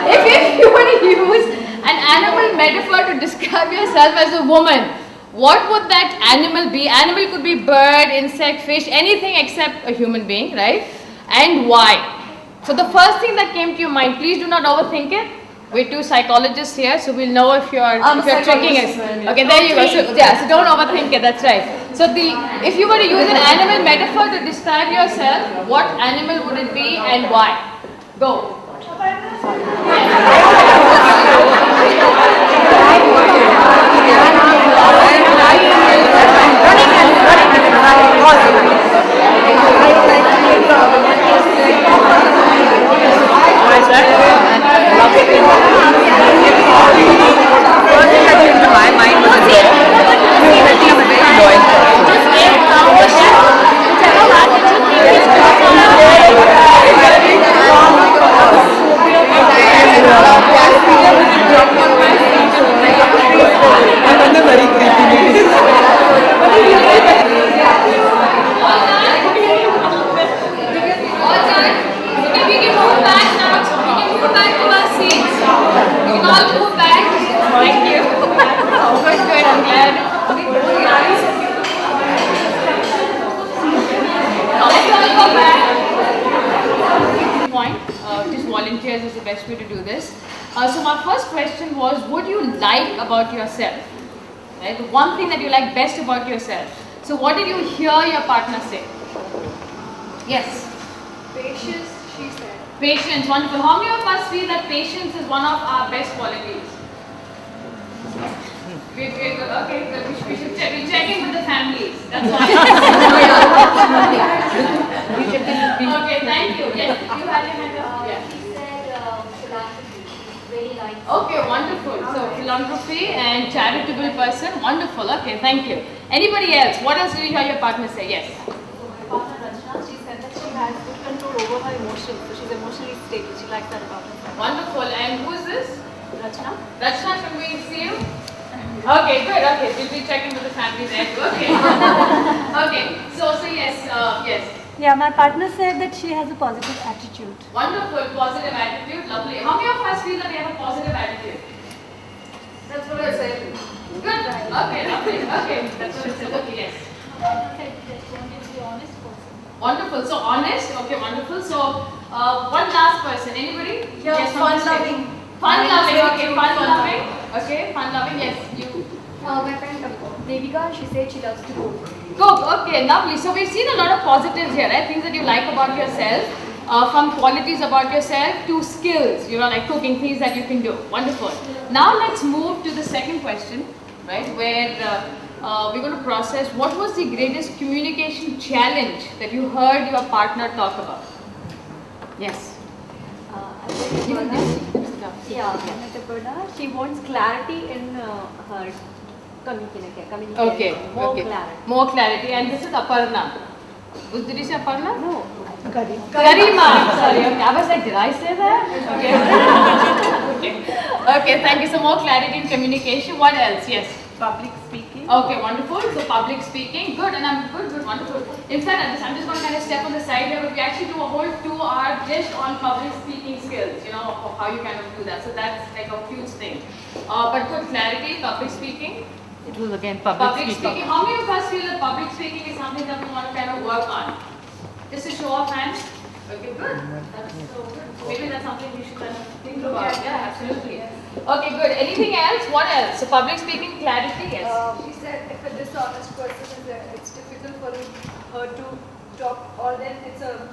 If you were to use an animal metaphor to describe yourself as a woman, what would that animal be? Animal could be bird, insect, fish, anything except a human being, right? And why? So the first thing that came to your mind, please do not overthink it. We're two psychologists here, so we'll know if you're tricking us. Okay, there you go. So, yeah, so don't overthink it. That's right. So if you were to use an animal metaphor to describe yourself, what animal would it be and why? Go. So my first question was, what do you like about yourself? Right? The one thing that you like best about yourself. So what did you hear your partner say? Yes. Patience, she said. Patience, wonderful. How many of us feel that patience is one of our best qualities? Okay, good. We should check. We'll check in with the families. That's why. Okay, thank you. Yes, you had your hand up. Yeah. She said philanthropy. Really like. Okay, wonderful. So philanthropy and charitable person, wonderful. Okay, thank you. Anybody else? What else did you hear your partner say? Yes. My partner Rachna, she said that she has good control over her emotions, so she's emotionally stable. She likes that about herself. Wonderful. And who is this? Rachna? Rachna, can we see you? Okay, good. Okay, we'll be checking with the family there too. Okay. Okay. So yes, yes. Yeah, my partner said that she has a positive attitude. Wonderful, positive attitude, lovely. How many of us feel that we have a positive attitude? That's what I said. Good. Okay, lovely. Okay, that's what I said. Okay, yes. Wonderful. So honest. Okay, wonderful. So one last person. Anybody? Yeah, yes, fun-loving. Fun-loving. Okay, fun-loving. Okay, fun-loving. Yes, you. My friend Devika, she said she loves to cook. Cook, okay, lovely. So we've seen a lot of positives here, right? Things that you like about yourself, from qualities about yourself to skills, like cooking, things that you can do. Wonderful. Now let's move to the second question, right? Where we're going to process what was the greatest communication challenge that you heard your partner talk about? Yes. She wants clarity in her communication. Okay. More okay. clarity. More clarity. And this is Aparna. Did you say Aparna? No. Garima. Sorry. Okay. I was like, did I say that? Okay. Okay. Thank you. So more clarity in communication. What else? Yes. Public speaking. Okay, wonderful. So public speaking, good, and I'm good, wonderful. In fact, I'm just going to kind of step on the side here, but we actually do a whole 2-hour just on public speaking skills, of how you kind of do that. So that's like a huge thing. But good clarity, public speaking. It was again public speaking. How many of us feel that public speaking is something that we want to kind of work on? Just a show of hands. Okay, good. That's so good. Maybe that's something we should kind of think about. Yeah, absolutely. Okay, good. Anything else? What else? So public speaking, clarity, yes. She said if a dishonest person is there, it's difficult for her to talk, or then it's a...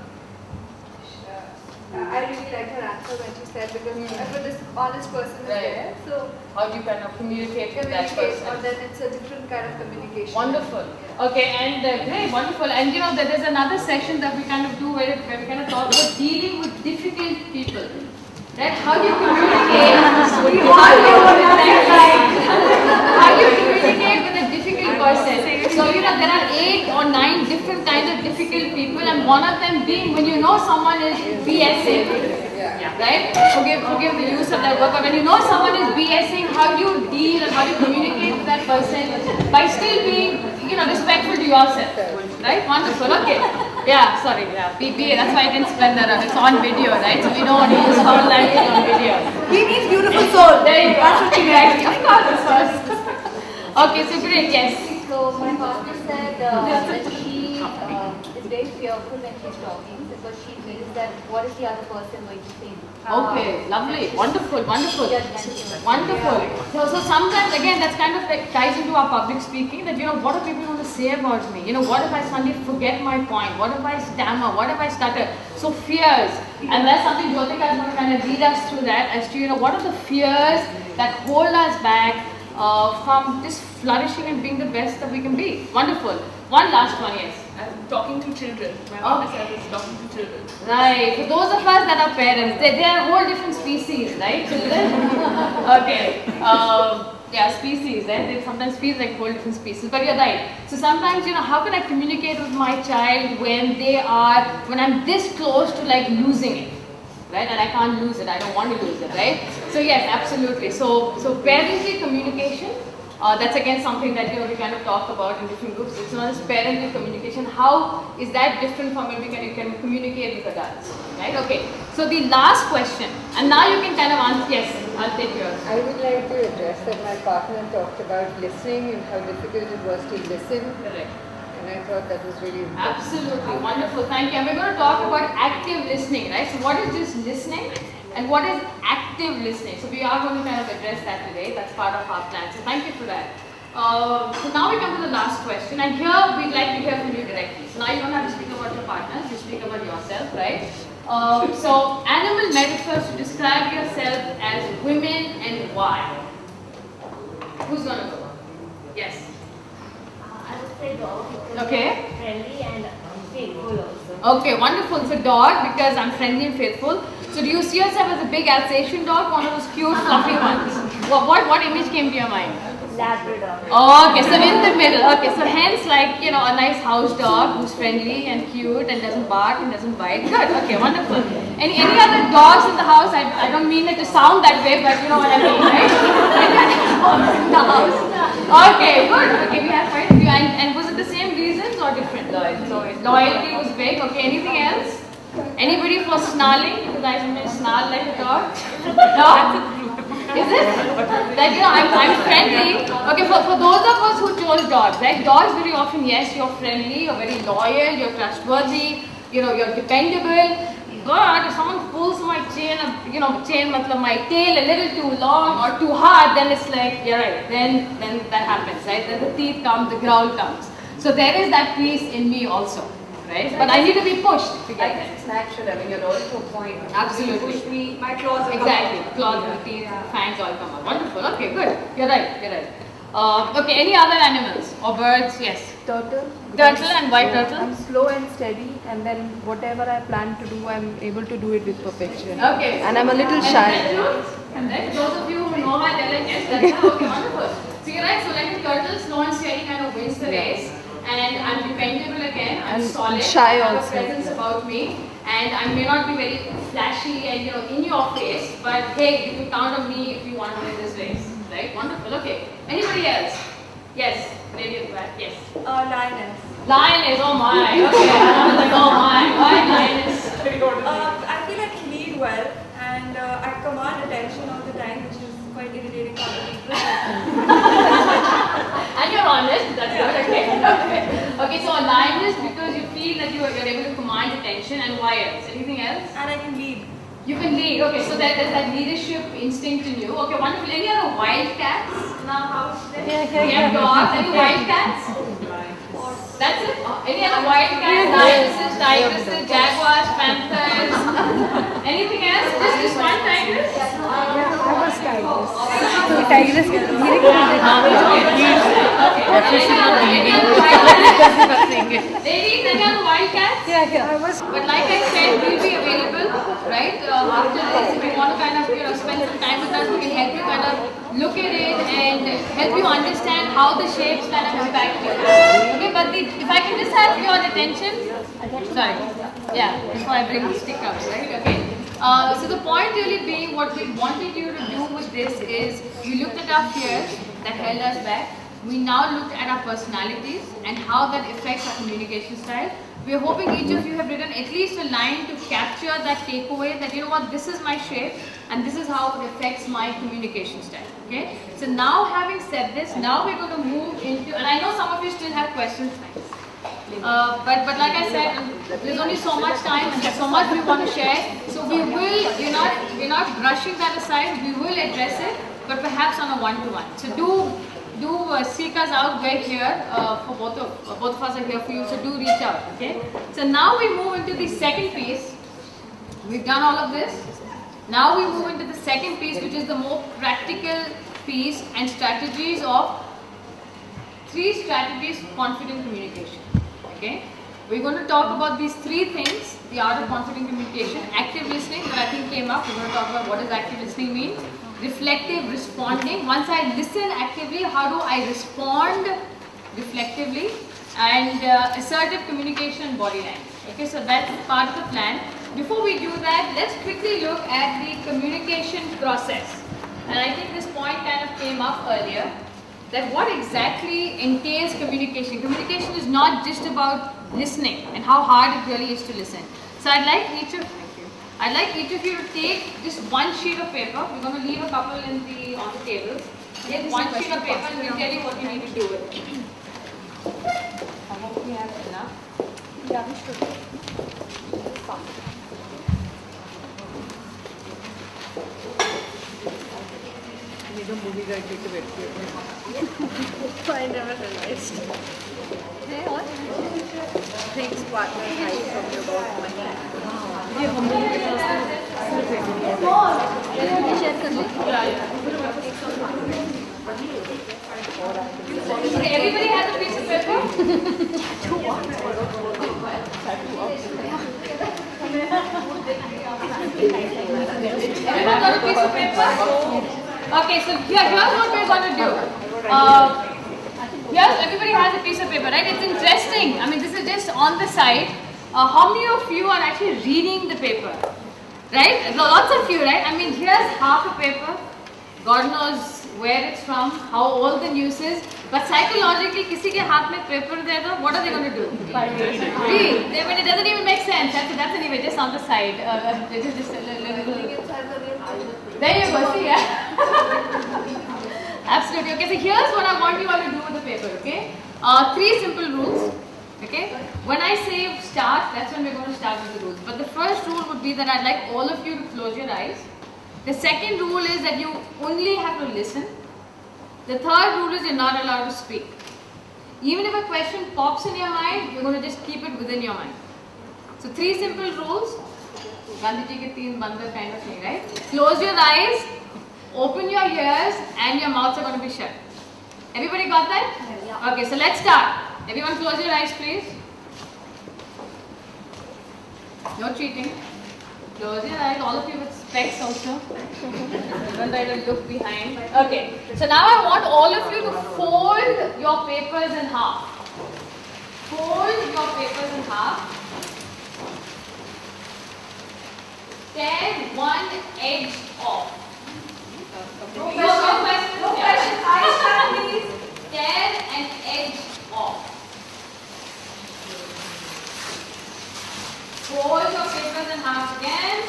I really liked her answer when she said, because if a dishonest person is there, so... How do you kind of communicate with that person? Or then it's a different kind of communication. Wonderful. Okay, and great, wonderful. And there's another session that we kind of do where we kind of talk about dealing with difficult people. Right? How do you communicate? How do you communicate with a difficult person? So there are 8 or 9 different kinds of difficult people, and one of them being when you know someone is BSing. Right? Forgive the use of that word, but when you know someone is BSing, how do you deal and how do you communicate with that person by still being, respectful to yourself? Right? Wonderful. Okay. Yeah, sorry. Yeah. That's why I didn't spell that out. It's on video, right? So we don't want to use foul language on video. He means beautiful soul. There you go. That's what you guys. Of course, first. Okay, so great. Yes. So my partner said that she is very fearful when she's talking because she feels that what is the other person going to think. Okay, lovely, wonderful, wonderful, wonderful. So sometimes again that's kind of like ties into our public speaking that what do people want to say about me? What if I suddenly forget my point? What if I stammer? What if I stutter? So fears, and that's something Jyotika is going to kind of lead us through that as to what are the fears that hold us back from just flourishing and being the best that we can be. Wonderful. One last one, yes. Talking to children. My partner said it's talking to children. Right. For those of us that are parents, they are a whole different species, right? Children. Okay. Yeah, species. Right? They sometimes feel like whole different species. But you're right. So sometimes, how can I communicate with my child when I'm this close to like losing it? Right? And I can't lose it. I don't want to lose it, right? So yes, absolutely. So parently communication, that's again something that we kind of talk about in different groups. It's not just parently communication. How is that different from when you can communicate with adults? Right? Okay. So the last question, and now you can kind of answer. Yes, I'll take yours. I would like to address that my partner talked about listening and how difficult it was to listen. Correct. And I thought that was really important. Absolutely, wonderful, thank you. And we're going to talk about active listening, right? So what is this listening? And what is active listening? So we are going to kind of address that today. That's part of our plan. So thank you for that. So now we come to the last question, and here we'd like to hear from you directly. So now you don't have to speak about your partners, you speak about yourself, right? So animal metaphors to describe yourself as women and why. Who's gonna go? Yes. I would say dog. Okay. Friendly and faithful also. Okay, wonderful. So dog because I'm friendly and faithful. So do you see yourself as a big Alsatian dog, one of those cute, fluffy ones? What image came to your mind? Labrador. Okay, so in the middle. Okay, so hence like, you know, a nice house dog who's friendly and cute and doesn't bark and doesn't bite. Good, okay, wonderful. Any other dogs in the house? I don't mean it to sound that way, but you know what I mean, right? Any other dogs in the house? Okay, good. Okay, we have quite a few. And was it the same reasons or different? Loyalty was big. Okay, anything else? Anybody for snarling? You guys may snarl like a dog? No? Is it? That, you know, I'm friendly. Okay, for those of us who chose dogs, right? Dogs very often, yes, you're friendly, you're very loyal, you're trustworthy, you know, you're dependable. But if someone pulls my chain, you know, my tail a little too long or too hard, then it's like, you're right, then that happens, right? Then the teeth come, the growl comes. So there is that piece in me also. Right? But I need to be pushed to get there. It's natural. I mean, you're all to a point. Absolutely. When you push me, my claws will exactly. come out. Claws, teeth, fangs all come out. Wonderful. Okay, good. You're right. You're right. Okay. Any other animals or birds? Yes. Turtle. Turtle and white turtle. I'm slow and steady, and then whatever I plan to do, I'm able to do it with perfection. Okay. And I'm a little shy. And then those of you who know my they're like, yes, that's okay, wonderful. So you're right. So like a turtle, slow and steady kind of wins the race. And I'm dependable again, I'm solid, shy I have also. a presence about me, and I may not be very flashy and, you know, in your face, but hey, you can count on me if you want to win this race, right? Wonderful, okay. Anybody else? Yes, lady at the back, yes. Lioness. Lioness, oh my, okay, I was like, oh my, why lioness? I feel I can lead well, and I command attention all the time, which is quite irritating for other people. And you're honest, that's good, okay. Okay, so a lioness because you feel that you're able to command attention, and why else? Anything else? And I can lead. You can lead, okay, so there's that leadership instinct in you. Okay, wonderful. Any other wild cats in our house? We have dogs. Any wild cats? That's it? Any other wild cats? Lionesses, tigresses, jaguars, panthers? Anything else? Just one tigress? I was tigress. Tigress Ladies, any other wild cats? Yeah. But like I said, we'll be available, right? After this, if you want to kind of, you know, spend some time with us, we can help you kind of look at it and help you understand how the shapes kind of impact you. Okay, but if I can just have your attention. Sorry. Yeah, before I bring the stick-ups, right? Okay. So the point really being, what we wanted you to do with this is, you looked at our fears that held us back. We now looked at our personalities and how that affects our communication style. We are hoping each of you have written at least a line to capture that takeaway that, you know what, this is my shape and this is how it affects my communication style. Okay? So now, having said this, now we're going to move into, and I know some of you still have questions. But like I said, there's only so much time and there's so much we want to share. So we will, we're not brushing that aside. We will address it, but perhaps on a one-to-one. So do seek us out. We're here for both of us are here for you. So do reach out. Okay. So now we move into the second piece. We've done all of this. Now we move into the second piece, which is the more practical piece and strategies of 3 strategies for confident communication. Okay. We're going to talk about these 3 things: the art of confident communication, active listening, that I think came up. We're going to talk about what does active listening mean. Reflective responding. Once I listen actively, how do I respond reflectively? And assertive communication and body language. Okay, so that's part of the plan. Before we do that, let's quickly look at the communication process. And I think this point kind of came up earlier, that what exactly entails communication. Communication is not just about listening and how hard it really is to listen. So I'd like each of you to take just one sheet of paper. We're going to leave a couple on the table. Take one sheet of paper and we'll tell you what you need to do with it. I hope we have enough. Yeah, we should. जो movie गए थे बैठ के I never realized. है और things partner hide from you about money. ये हम लोगों के पास शेयर कर लें. Everybody has a piece of paper? Everyone got a piece of paper? Okay, so here's what we're going to do. Here's everybody has a piece of paper, right? It's interesting. I mean, this is just on the side. How many of you are actually reading the paper? Right? Lots of you, right? I mean, here's half a paper. God knows where it's from, how old the news is. But psychologically, किसी के हाथ में paper दे दो, what are they going to do? Read. I mean, it doesn't even make sense. That's anyway, just on the side. Just a little. There you go. See, yeah. Absolutely. Okay, so here's what I want you all to do with the paper. Okay, 3 simple rules. Okay, when I say start, that's when we're going to start with the rules. But the first rule would be that I'd like all of you to close your eyes. The second rule is that you only have to listen. The third rule is you're not allowed to speak. Even if a question pops in your mind, you're going to just keep it within your mind. So 3 simple rules. Gandhi ji ke 3 bandar kind of thing, right? Close your eyes, open your ears, and your mouths are going to be shut. Everybody got that? Yeah. Okay, so let's start. Everyone close your eyes, please. No cheating. Close your eyes, all of you with specs also. Even try to look behind. Okay, so now I want all of you to fold your papers in half. Fold your papers in half. Tear one edge off. No question. Eyes shut, please. Tear an edge off. Fold your papers in half again.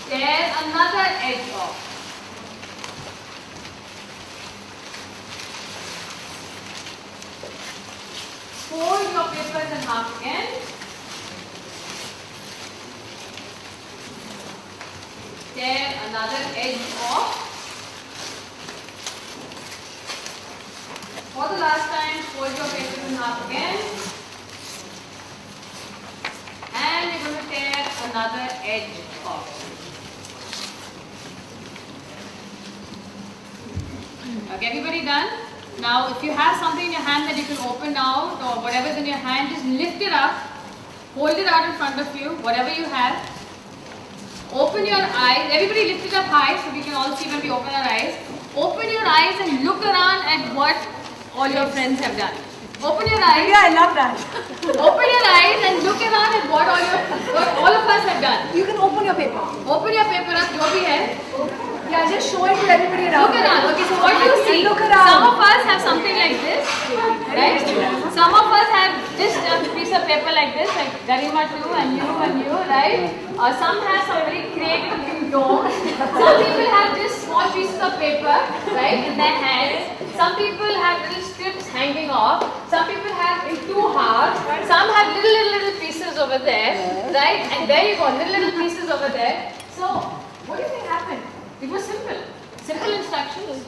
Tear another edge off. Fold your papers in half again. Tear another edge off. For the last time, fold your papers in half again. And you're going to tear another edge off. Okay, everybody done? Now, if you have something in your hand that you can open out or whatever's in your hand, just lift it up, hold it out in front of you, whatever you have. Open your eyes. Everybody lift it up high so we can all see when we open our eyes. Open your eyes and look around at what all your friends have done. Open your eyes. Yeah, I love that. Open your eyes and look around at what all of us have done. You can open your paper. Open your paper up, jo bhi hai. Yeah, just show it to everybody around. Look around. Okay, so what do you see? Look around. Some of us have something like this, right? Some of us have just a piece of paper like this, like Garima too, and you, right? Some have some very creative thing dome. Some people have just small pieces of paper, right, in their hands. Some people have little strips hanging off. Some people have in 2 halves. Some have little pieces over there, right? And there you go, little pieces over there. So, what do you think happened? It was simple. Simple instructions.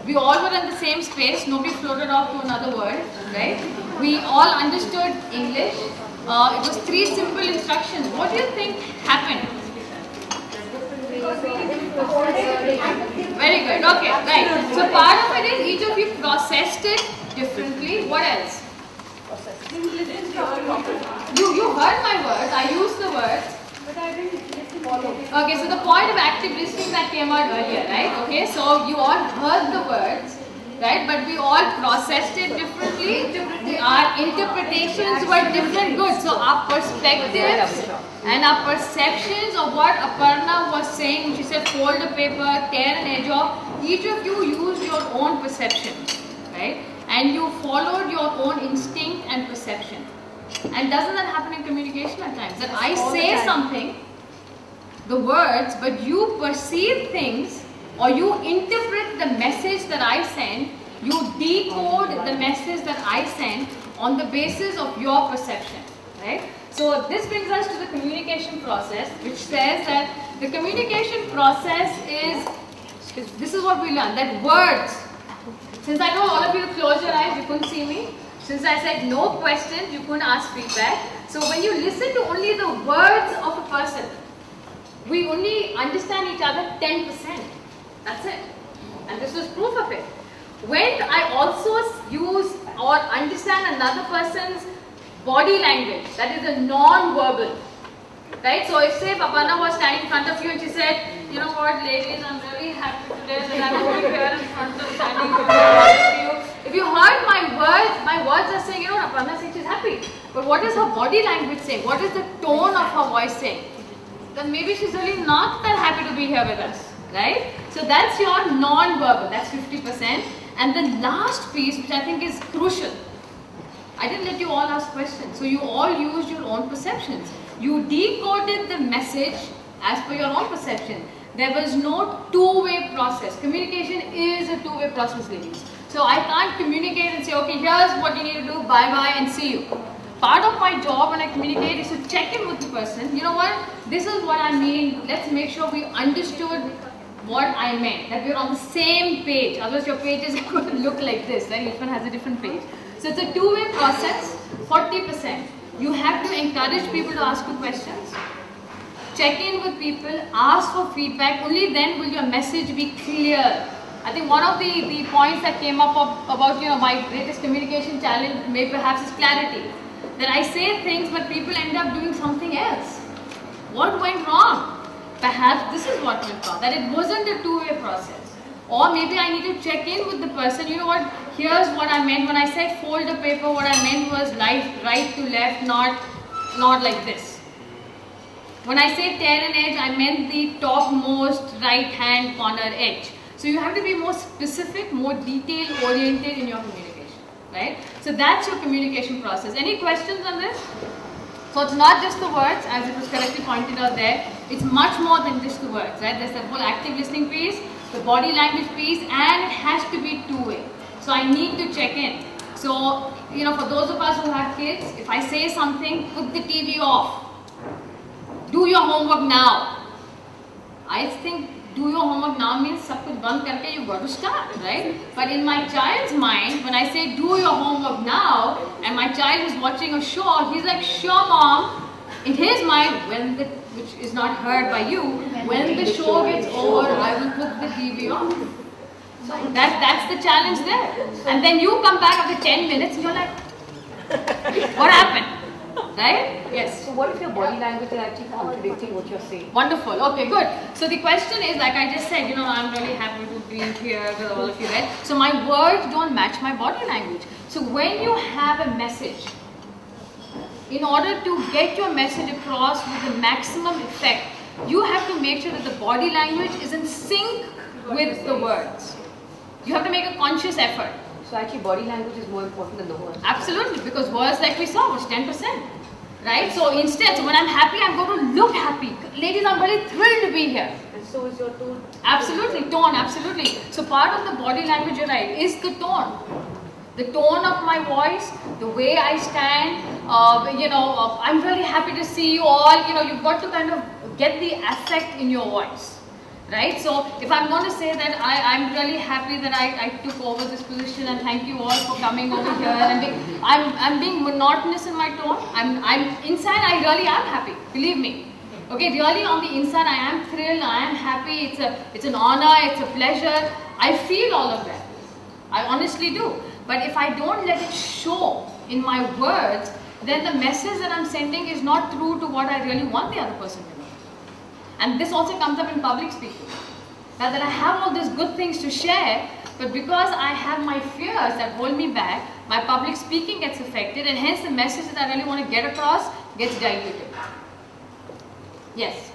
We all were in the same space. Nobody floated off to another word, right? We all understood English. It was 3 simple instructions. What do you think happened? Very good. Okay, right. So part of it is each of you processed it differently. What else? You heard my words. I used the words. But I didn't follow. Okay, so the point of active listening that came out earlier, right? Okay, so you all heard the words, right? But we all processed it differently. Our interpretations were different. Good. So our perspectives and our perceptions of what Aparna was saying, when she said fold a paper, tear an edge off, each of you used your own perception, right? And you followed your own instinct and perception. And doesn't that happen in communication at times? That I say something, the words, but you perceive things or you interpret the message that I send, you decode the message that I send on the basis of your perception, right? So this brings us to the communication process, which says that the communication process is, this is what we learned, that words, since I know all of you closed your eyes, you couldn't see me. Since I said no questions, you couldn't ask feedback. So when you listen to only the words of a person, we only understand each other 10%. That's it. And this was proof of it. When I also use or understand another person's body language, that is a non-verbal, right? So if say Papana was standing in front of you and she said, you know what ladies, I'm really happy today that I'm over here in front of standing in front of you. If you heard my words are saying, you know, Aparna saying she's happy. But what is her body language saying? What is the tone of her voice saying? Then maybe she's really not that happy to be here with us, right? So that's your non-verbal, that's 50%. And the last piece, which I think is crucial, I didn't let you all ask questions. So you all used your own perceptions. You decoded the message as per your own perception. There was no two-way process. Communication is a two-way process, ladies. So I can't communicate and say, okay, here's what you need to do, bye-bye and see you. Part of my job when I communicate is to check in with the person. You know what? This is what I mean. Let's make sure we understood what I meant. That we're on the same page. Otherwise your page is going to look like this. Right? Each one has a different page. So it's a two-way process, 40%. You have to encourage people to ask you questions. Check in with people, ask for feedback. Only then will your message be clear. I think one of the points that came up about, you know, my greatest communication challenge may perhaps is clarity. That I say things but people end up doing something else. What went wrong? Perhaps this is what went wrong. That it wasn't a two-way process. Or maybe I need to check in with the person. You know what? Here's what I meant. When I said fold the paper, what I meant was right to left, not like this. When I say tear an edge, I meant the topmost right-hand corner edge. So you have to be more specific, more detail-oriented in your communication, right? So that's your communication process. Any questions on this? So it's not just the words, as it was correctly pointed out there. It's much more than just the words, right? There's the whole active listening piece, the body language piece, and it has to be two-way. So I need to check in. So, you know, for those of us who have kids, if I say something, put the TV off. Do your homework now. I think do your homework now means sab kuch band karke you got to start, right? But in my child's mind, when I say do your homework now, and my child is watching a show, he's like, sure mom. In his mind, which is not heard by you, when the show gets over, I will put the TV on. That's the challenge there. And then you come back after 10 minutes and you're like, what happened? Right? Yes. So what if your body language is actually contradicting what you're saying? Wonderful. Okay, good. So the question is, like I just said, you know, I'm really happy to be here with all of you, right? So my words don't match my body language. So when you have a message, in order to get your message across with the maximum effect, you have to make sure that the body language is in sync with the words. You have to make a conscious effort. So actually body language is more important than the words. Absolutely, because words, like we saw, was 10%. Right? So instead, so when I'm happy, I'm going to look happy. Ladies, I'm very thrilled to be here. And so is your tone. Absolutely, tone, absolutely. So part of the body language, you're right, is the tone. The tone of my voice, the way I stand, you know, I'm very happy to see you all. You know, you've got to kind of get the affect in your voice. Right? So if I'm going to say that I'm really happy that I took over this position and thank you all for coming over here, and I'm being monotonous in my tone. I'm inside I really am happy. Believe me. Okay, really on the inside I am thrilled, I am happy, it's an honor, it's a pleasure. I feel all of that. I honestly do. But if I don't let it show in my words, then the message that I'm sending is not true to what I really want the other person to know. And this also comes up in public speaking. Now that I have all these good things to share, but because I have my fears that hold me back, my public speaking gets affected, and hence the message that I really want to get across gets diluted. Yes?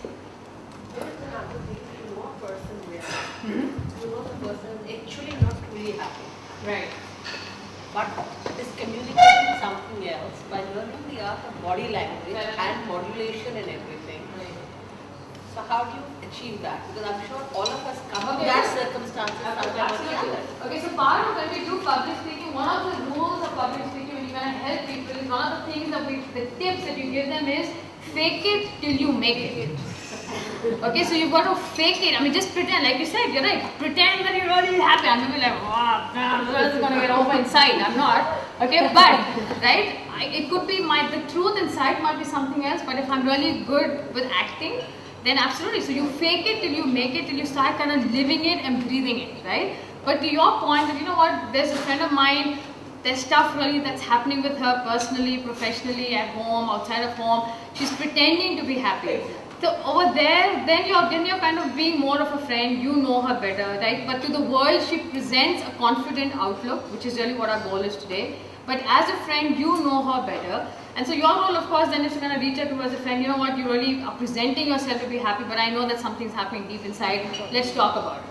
There is an application, you know a person where you know the person is actually not really happy. Right. But is communicating something else by learning the art of body language and modulation and everything. So how do you achieve that? Because I'm sure all of us come to that circumstances sometime or the other. Okay, so part of when we do public speaking, one of the rules of public speaking when you gonna help people is one of the things that the tips that you give them is fake it till you make it. Okay, so you've got to fake it. I mean, just pretend, like you said, you're right. Pretend that you're really happy. I'm gonna be like, wow, this is gonna get over inside. I'm not. Okay, but right, it could be the truth inside might be something else. But if I'm really good with acting, then absolutely. So you fake it till you make it, till you start kind of living it and breathing it, right? But to your point, that you know what, there's a friend of mine. There's stuff really that's happening with her personally, professionally, at home, outside of home. She's pretending to be happy. So over there, then you're kind of being more of a friend. You know her better, right? But to the world, she presents a confident outlook, which is really what our goal is today. But as a friend, you know her better. And so your role, of course, then is to kind of reach out to her as a friend. You know what? You really are presenting yourself to be happy, but I know that something's happening deep inside. Let's talk about it.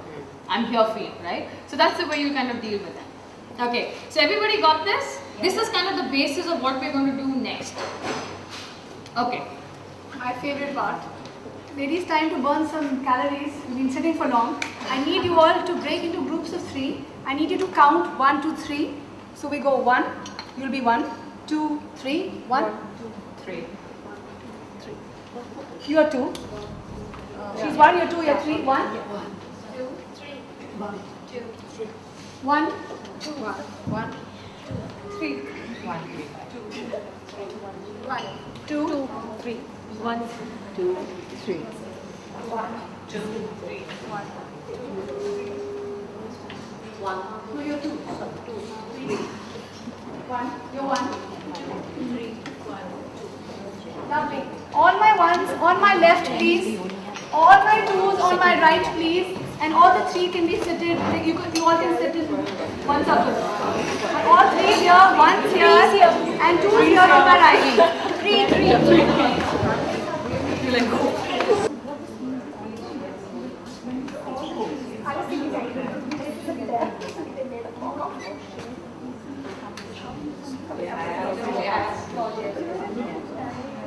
I'm here for you, right? So that's the way you kind of deal with that. Okay, so everybody got this? This is kind of the basis of what we're going to do next. Okay. My favorite part. Ladies, time to burn some calories. You've been sitting for long. I need you all to break into groups of 3. I need you to count 1, 2, 3. So we go 1. You'll be 1, 2, 3. 1, 2, 3. 3. You are 2. She's 1, you're 2, you're 3. 1, 2, 3. 1, 2, 3. 1, 2, 1, 3. 1, 2, 3. 1, 2, 3. 1, 2, 3. 1, 2, 3. 1. No, you're 2. 2, 3. 1. You're 1. 2, 3. 1. Lovely. All my ones on my left, please. All my twos on my right, please. And all the 3 can be seated. You all can sit in one circle. But all 3 here, 1 here, and 2 here on my right. 3, 3.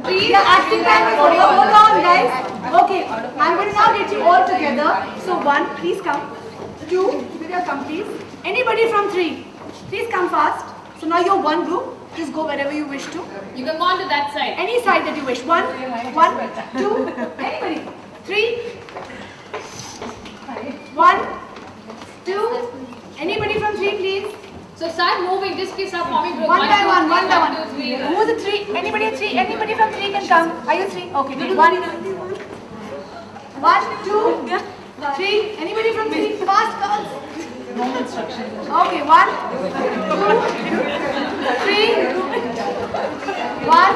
Please, acting time. Hold on, guys. Okay, I'm going to now get you all together. So 1, please come. 2, with your come, please. Anybody from 3, please come fast. So now you're one group. Just go wherever you wish to. You can go on to that side. Any side that you wish. 1, 2, anybody. 3. 1, 2. Anybody from 3, please. So start moving. Just keep forming group. One by one. 2, 3. Who's the 3? Anybody at 3? Anybody from 3 can come. Are you 3? Okay. 1, 2, 3. Anybody from 3? Fast, girls. Okay. 1, 2, 3. 1,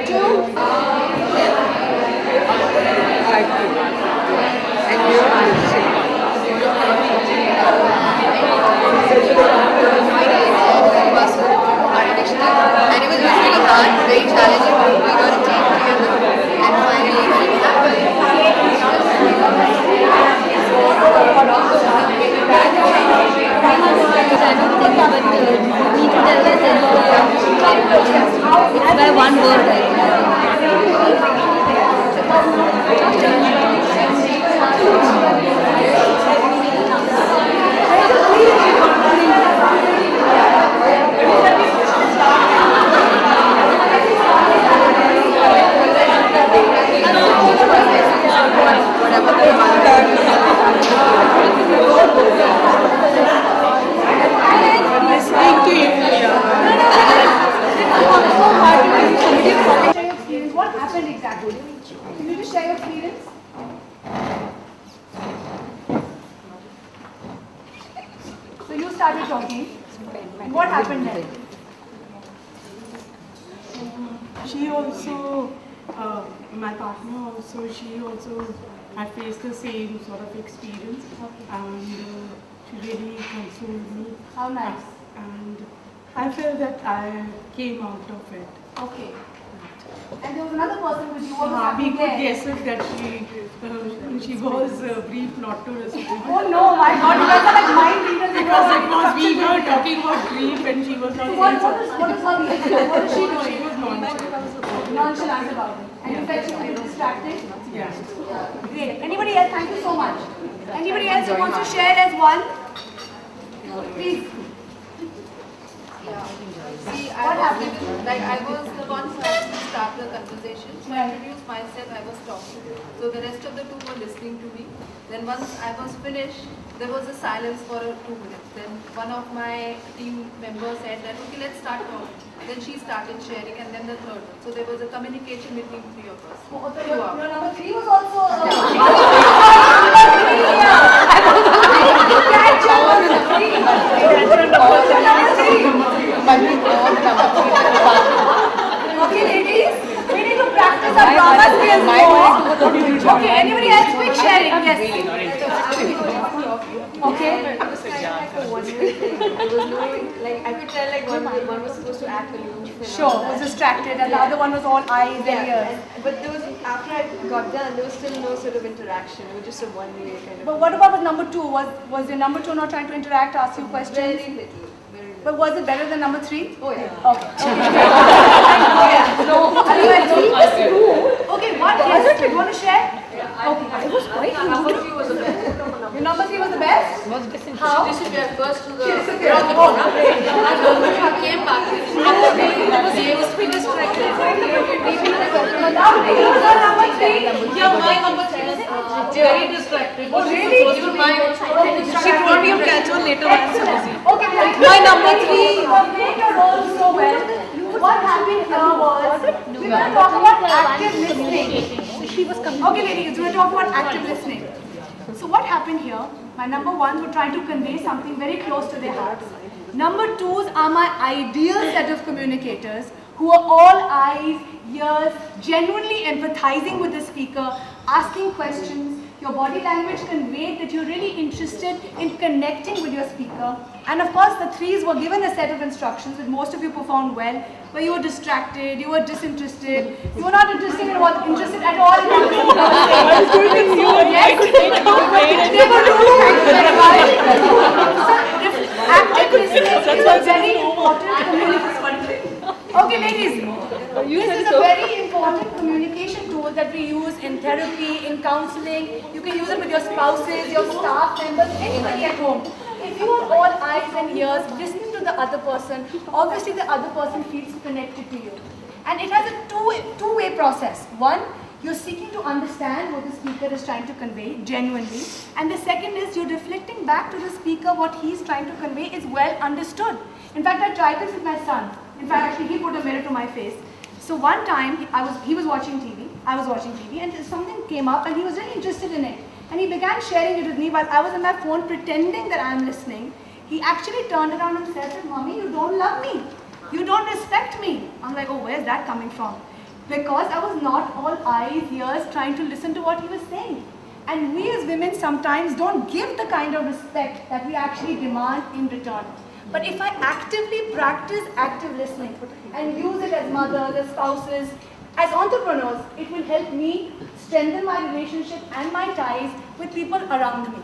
2. And you and it was really hard, very challenging, but we got a team together and finally it happened. It's by one word. What happened exactly? Can you just share your experience? So you started talking. What happened then? She also, my partner also, she also had faced the same sort of experience, and she really consoled me. How nice. And I felt that I came out of it. Okay. And there was another person with you. What was We happening could there? guess it that she was briefed not to respond. Oh no, my God, you guys are like mind readers. Because we were talking about grief and she was not What is her reaction? What is she doing? She was nonchalant. Nonchalant about it. And you felt she was distracted? Yeah. Great. Anybody else? Thank you so much. Anybody else who wants to share as one? Please. Yeah. See, what happened? Like I was the one who actually started the conversation. So I introduced myself, I was talking. So the rest of the two were listening to me. Then once I was finished, there was a silence for 2 minutes. Then one of my team members said that, okay, let's start talking. Then she started sharing and then the third one. So there was a communication between three of us. Your number 3 was also Okay, ladies, we need to practice our drama skills more. Okay, anybody else? Quick sharing, yes. Okay. It was kind of like a one-way thing. There was no, like, I could tell like one was supposed to act aloof. Sure, was distracted and the other one was all eyes and ears. But there was, after I got done, there was still no sort of interaction. It was just a one-way kind of. But what about with number 2? Was your number 2 not trying to interact, ask you questions? Very little. But was it better than number 3? Oh yeah. Okay. No. Are you at 3? Okay, what is it? You want to share? Okay. It was quite good. Number 3 was the best. Your number 3 was the best? How? She disappeared first to the disappeared. corner. And came back. She used to be distracted. Number 3? Yeah, my number 3 was very distracted. Oh, really? Even she told me of casual later when I was busy. Okay, My number 3. You played your role so well. What happened here was, we're going to talk about active listening. Okay, ladies, we're going to talk about active listening. So what happened here? My number 1s were trying to convey something very close to their hearts. Number 2s are my ideal set of communicators who are all eyes, ears, genuinely empathizing with the speaker, asking questions. Your body language conveyed that you're really interested in connecting with your speaker. And of course, the 3s were given a set of instructions that most of you performed well, where you were distracted, you were disinterested, you were not interested at all in what I was doing in you. Yes, they were active listening is a very important communication. Okay, ladies, this is a very important communication tool that we use in therapy, in counseling. You can use it with your spouses, your staff members, anybody at home. If you are all eyes and ears listening to the other person, obviously the other person feels connected to you. And it has a two-way process. One, you're seeking to understand what the speaker is trying to convey genuinely. And the second is you're reflecting back to the speaker what he's trying to convey is well understood. In fact, I tried this with my son. In fact, actually he put a mirror to my face. So one time, he was watching TV, I was watching TV, and something came up and he was really interested in it. And he began sharing it with me while I was on my phone pretending that I am listening. He actually turned around and said, "Mommy, you don't love me. You don't respect me." I'm like, oh, where's that coming from? Because I was not all eyes, ears, trying to listen to what he was saying. And we as women sometimes don't give the kind of respect that we actually demand in return. But if I actively practice active listening and use it as mothers, as spouses, as entrepreneurs, it will help me strengthen my relationship and my ties with people around me.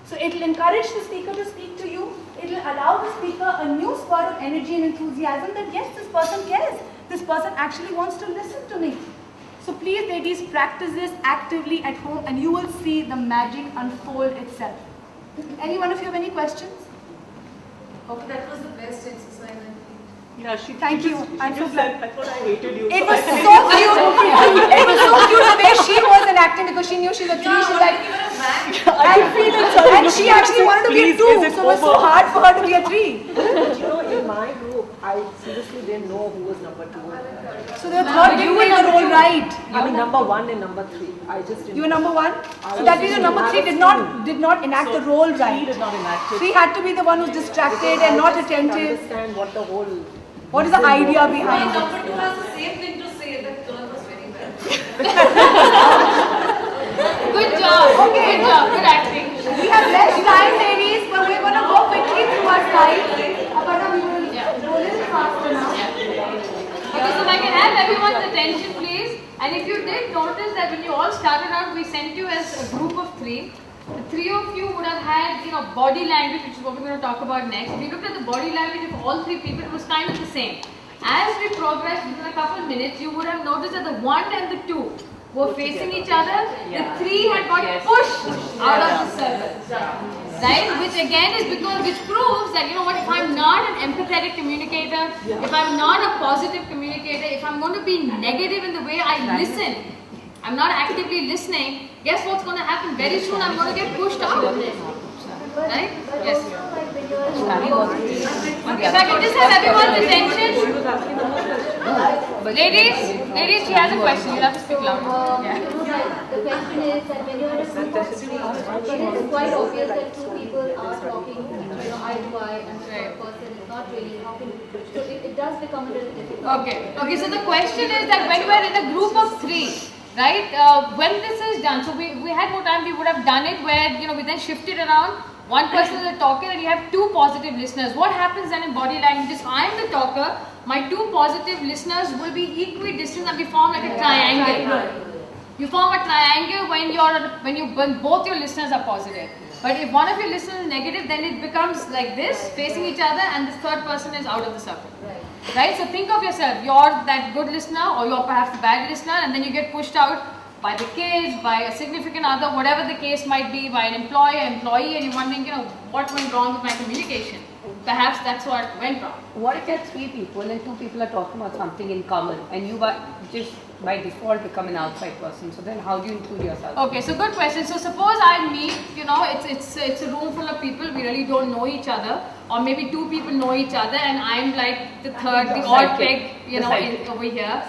So it will encourage the speaker to speak to you. It will allow the speaker a new spur of energy and enthusiasm that yes, this person cares. This person actually wants to listen to me. So please, ladies, practice this actively at home and you will see the magic unfold itself. Any one of you have any questions? Okay, that was the best exercise, I think. Yeah, Thank you. I'm so glad. I thought I hated you. It was so cute. It was so cute the way she was in acting because she knew she's a 3. She's like, I feel it. and she actually wanted to be a 2. So it was so hard for her to be a 3. But you know, in my group, I seriously didn't know who was number 2. So the third you were the role right. I mean number 1 and number 3. I just didn't. You were number 1? So that means your number 3 did not enact the role right. 3 did not enact it. 3 had to be the one who's distracted and not attentive. Understand what the whole. What is the idea behind it? Number 2 has the same thing to say, that girl was very bad. Good job. Good job. Good acting. We have less time, ladies, but we're going to go quickly through our slides. Aparna, we will go a little faster now. Okay, so if I can have everyone's attention, please. And if you did notice that when you all started out, we sent you as a group of 3. The 3 of you would have had, body language, which is what we're going to talk about next. If you looked at the body language of all 3 people, it was kind of the same. As we progressed within a couple of minutes, you would have noticed that the 1 and the 2 were facing each other, the three had got pushed out of the circle. Right? Which again is which proves that, you know what, if I'm not an empathetic communicator, if I'm not a positive communicator, if I'm going to be negative in the way I listen, I'm not actively listening, guess what's going to happen? Very soon I'm going to get pushed out. Right? Yes. If I can just have everyone's attention. Ladies, she has a question. You'll have to speak louder. Yeah. The question is that when you're in a group of three, it is quite obvious that two people are talking, eye to eye, and the third person is not really talking. So it does become a little difficult. Okay. So the question is that when we're in a group of three, right? When this is done, so we had more time, we would have done it where, we then shifted around. One person is the talker and you have two positive listeners. What happens then in body language is I am the talker, my two positive listeners will be equidistant and we form like a triangle. You form a triangle when both your listeners are positive. But if one of your listeners is negative, then it becomes like this, facing each other, and the third person is out of the circle. Right? So think of yourself, you're that good listener or you're perhaps the bad listener, and then you get pushed out by the kids, by a significant other, whatever the case might be, by an employee, and you're wondering, what went wrong with my communication? Perhaps that's what went wrong. What if there are three people and two people are talking about something in common and you just by default become an outside person? So then how do you include yourself? Okay, so good question. So suppose I meet, it's a room full of people, we really don't know each other, or maybe two people know each other and I'm like the third, the odd peg, over here.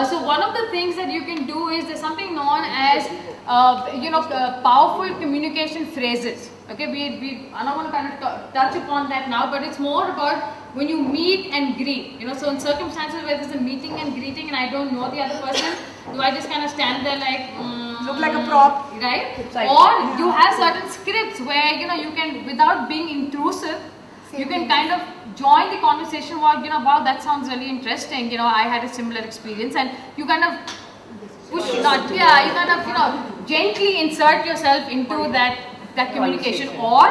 So one of the things that you can do is there's something known as powerful communication phrases. Okay, we are not going to kind of touch upon that now, but it's more about when you meet and greet. So in circumstances where there's a meeting and greeting and I don't know the other person, do I just kind of stand there like look like a prop, right? Or you have certain scripts where you can, without being intrusive, you can kind of join the conversation. Wow, that sounds really interesting. I had a similar experience, and you kind of push that. Yeah, you kind of gently insert yourself into that communication. Or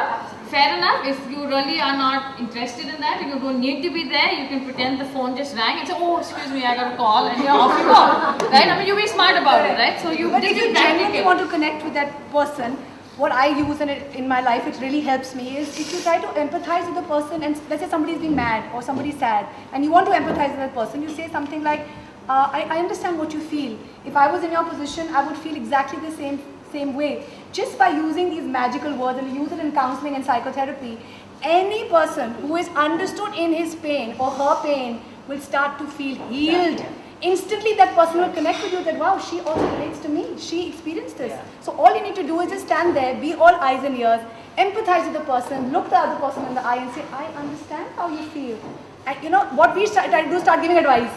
fair enough, if you really are not interested in that, you don't need to be there. You can pretend the phone just rang and say, "Oh, excuse me, I got a call," and off you go. Right? I mean, you be smart about it, right? So But if you genuinely want to connect with that person, what I use in my life, which really helps me, is if you try to empathize with the person, and let's say somebody's being mad or somebody's sad, and you want to empathize with that person, you say something like, I understand what you feel. If I was in your position, I would feel exactly the same way. Just by using these magical words, and use it in counseling and psychotherapy, any person who is understood in his pain or her pain will start to feel healed. Instantly that person will connect with you that, wow, she also relates to me, she experienced this. So all you need to do is just stand there, be all eyes and ears, empathize with the person, look the other person in the eye and say, I understand how you feel. And what we try to do is start giving advice.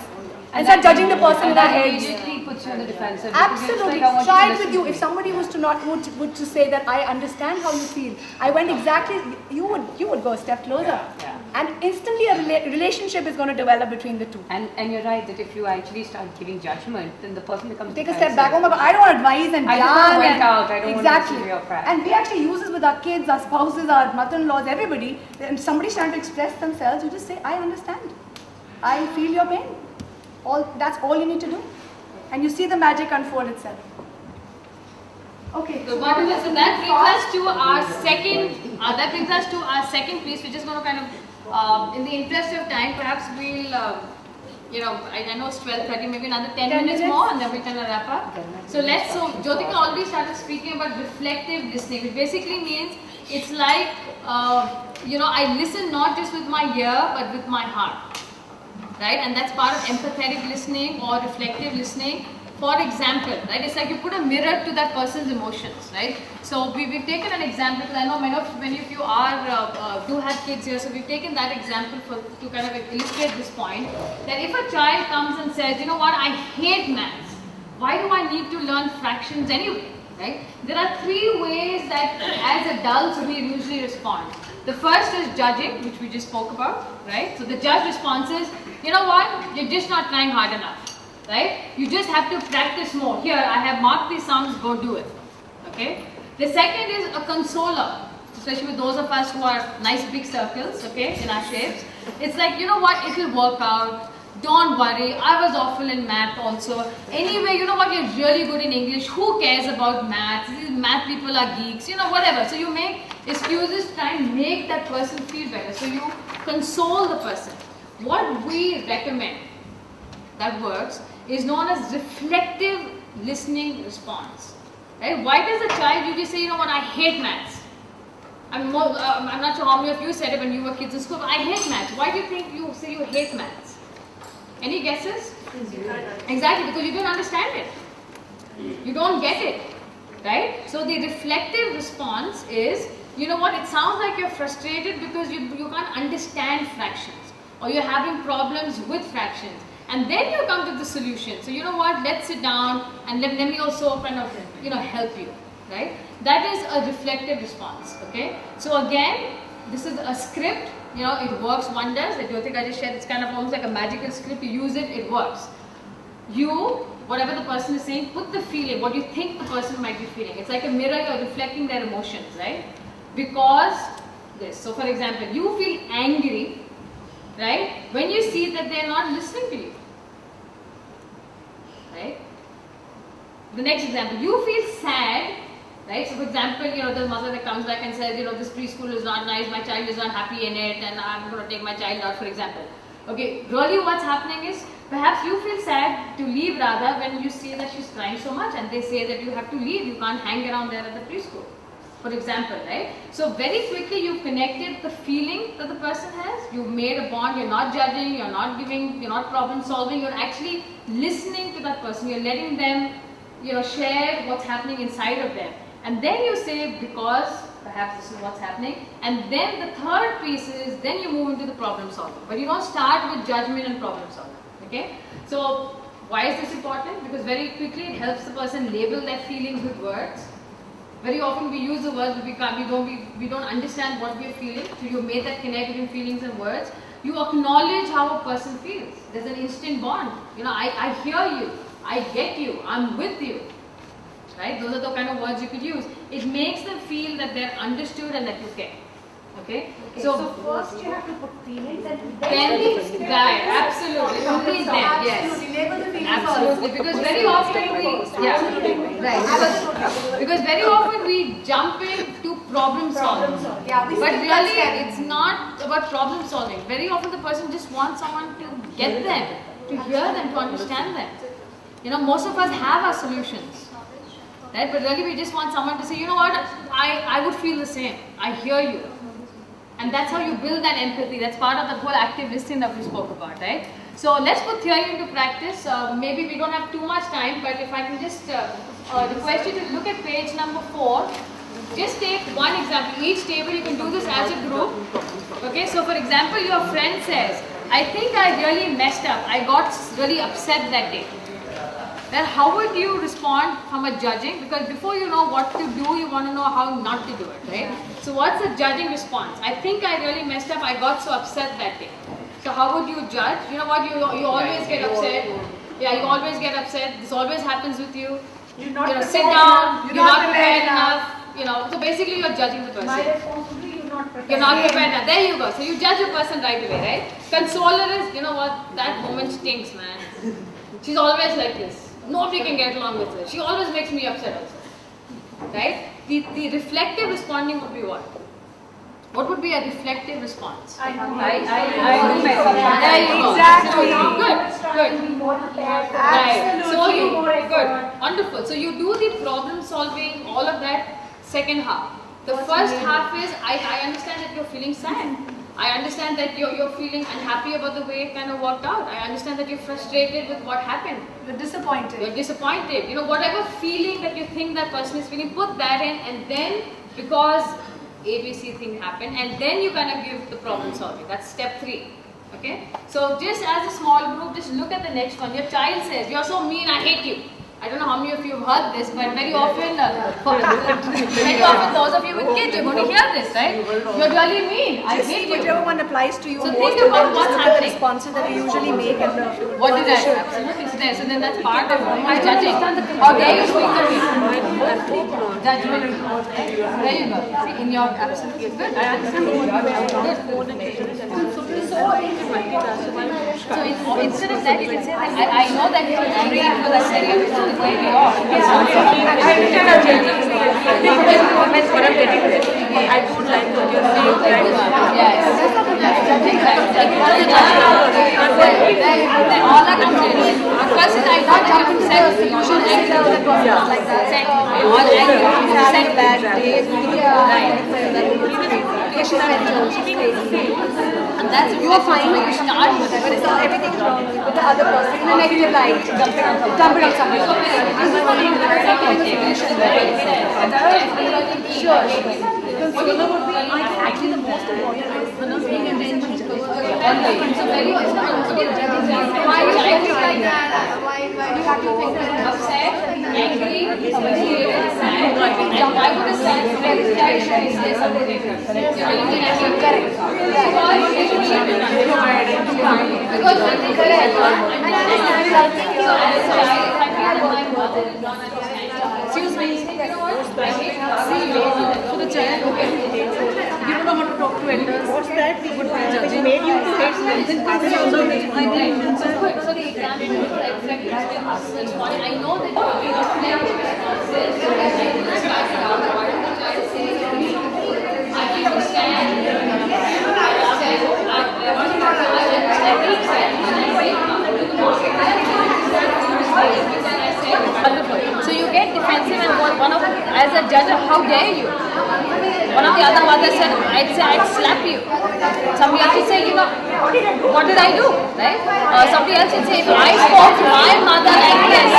And start judging the person in our heads. Immediately puts you in the defensive. Absolutely. Try it with you. If somebody was to say that I understand how you feel, I went exactly, you would go a step closer. And instantly a relationship is going to develop between the two. And you're right that if you actually start giving judgment, then the person becomes take a step back. Oh my God, I don't want advice and I just went out. I don't exactly. want to your crap. And we actually use this with our kids, our spouses, our mother-in-laws, everybody. And somebody's trying to express themselves, you just say, I understand. I feel your pain. That's all you need to do. And you see the magic unfold itself. Okay. So that brings us to our second piece. We're just going to kind of, in the interest of time, perhaps we'll, I know it's 12:30, maybe another 10 minutes more, and then we can wrap up. So Jyotika already started speaking about reflective listening, which basically means it's like, I listen not just with my ear, but with my heart. Right, and that's part of empathetic listening or reflective listening. For example, right, it's like you put a mirror to that person's emotions, right? So we've taken an example, because I know many of you do have kids here, so we've taken that example to kind of illustrate this point, that if a child comes and says, you know what, I hate maths, why do I need to learn fractions anyway, right? There are three ways that as adults we usually respond. The first is judging, which we just spoke about, right? So the judge response is, you know what, you're just not trying hard enough, right? You just have to practice more. Here, I have marked these sums, go do it, okay? The second is a consoler, especially with those of us who are nice big circles, okay, in our shapes. It's like, you know what, it will work out. Don't worry, I was awful in math also. Anyway, you know what, you're really good in English. Who cares about math? These math people are geeks, you know, whatever. So you make excuses to try and make that person feel better. So you console the person. What we recommend that works is known as reflective listening response. Right? Why does a child usually say, you know what, I hate maths? I'm not sure how many of you said it when you were kids in school, but I hate maths. Why do you think you say you hate maths? Any guesses? Exactly, because you don't understand it. You don't get it, right? So the reflective response is, you know what, it sounds like you're frustrated because you can't understand fractions, or you're having problems with fractions. And then you come to the solution. So you know what, let's sit down and let me also kind of, you know, help you, right? That is a reflective response, okay? So again, this is a script. You know, it works wonders. Like Jyotika just shared, it's kind of almost like a magical script. You use it, it works. You, whatever the person is saying, put the feeling, what you think the person might be feeling. It's like a mirror, you're reflecting their emotions, right? Because this. So for example, you feel angry, right? When you see that they're not listening to you, right? The next example, you feel sad, right? So for example, you know, the mother that comes back and says, you know, this preschool is not nice, my child is not happy in it, and I'm going to take my child out, for example. Okay, really what's happening is, perhaps you feel sad to leave Radha when you see that she's crying so much, and they say that you have to leave, you can't hang around there at the preschool, for example, right? So very quickly you've connected the feeling that the person has, you've made a bond, you're not judging, you're not giving, you're not problem solving, you're actually listening to that person, you're letting them, you know, share what's happening inside of them. And then you say, because perhaps this is what's happening. And then the third piece is, then you move into the problem solving. But you don't start with judgment and problem solving. Okay? So why is this important? Because very quickly it helps the person label their feelings with words. Very often we use the words, but we don't understand what we are feeling. So you made that connect between feelings and words. You acknowledge how a person feels. There's an instant bond. You know, I hear you. I get you. I'm with you. Right? Those are the kind of words you could use. It makes them feel that they're understood and that you care. Okay? So first you have to put feelings and then the guide. Absolutely. Only then. Yes. Label the feelings. Absolutely. Because very often because very often we jump into problem solving. Yeah, but really it's not about problem solving. Very often the person just wants someone to get them, to hear them, to understand them. You know, most of us have our solutions. Right? But really we just want someone to say, you know what, I would feel the same. I hear you. And that's how you build that empathy. That's part of the whole active listening that we spoke about, right? So let's put theory into practice. Maybe we don't have too much time, but if I can just request you to look at page number 4. Just take one example. Each table you can do this as a group. Okay, so for example, your friend says, I think I really messed up. I got really upset that day. Then how would you respond from a judging? Because before you know what to do, you want to know how not to do it, right? So what's the judging response? I think I really messed up. I got so upset that day. So how would you judge? You know what? You always get upset. Yeah, you always get upset. This always happens with you. You're not sit down. You're not prepared enough. You know. So basically, you're judging the person. My responsibility, you're not prepared enough. There you go. So you judge a person right away, right? Consoler is, you know what? That moment stinks, man. She's always like this. Nobody can get along with her. She always makes me upset also. Right? The reflective responding would be what? What would be a reflective response? I do myself. There you go. Exactly. Good. Right. So you, good. Wonderful. So you do the problem solving, all of that second half. The first half is, I understand that you're feeling sad. I understand that you're feeling unhappy about the way it kind of worked out. I understand that you're frustrated with what happened. You're disappointed. You're disappointed. You know, whatever feeling that you think that person is feeling, put that in, and then because ABC thing happened, and then you kind of give the problem solving. That's step 3. Okay? So just as a small group, just look at the next one. Your child says, you're so mean, I hate you. I don't know how many of you have heard this, but very often those of you with kids, you're going to hear this, right? You're really mean. I hate you. Whichever one applies to you So most, think about what's the happening. responses that you usually make and the What did I? Absolutely. So then that's part of my judging. How dare you speak to me? Judgment. There you go. See, in your absolutely good. I understand what you So instead of that, you can say that I know that you're angry because I said you to the way we are. I would like what you're saying. Yes. Then all that comes in. First is I thought that you said you should act like that. All angry. You said bad days. Right. And that's you are fine when you start with it, but it's not everything's wrong with the other person in a negative light. Dump it on somebody. Sure. Actually, the most important is paying attention. So very why you like that? Why do you have to think upset, angry, frustrated, sad? And why would a sad friend say something? Correct. Because when they correct, excuse me. So the child, you don't know how to talk to elders. What's that? It made you hate something. So the example is like, I know that so you get defensive and one of, as a judge, how dare you? One of the other mothers said, I'd slap you. Somebody else would say, you know, what did I do? Right? Somebody else would say, if I spoke to my mother like this.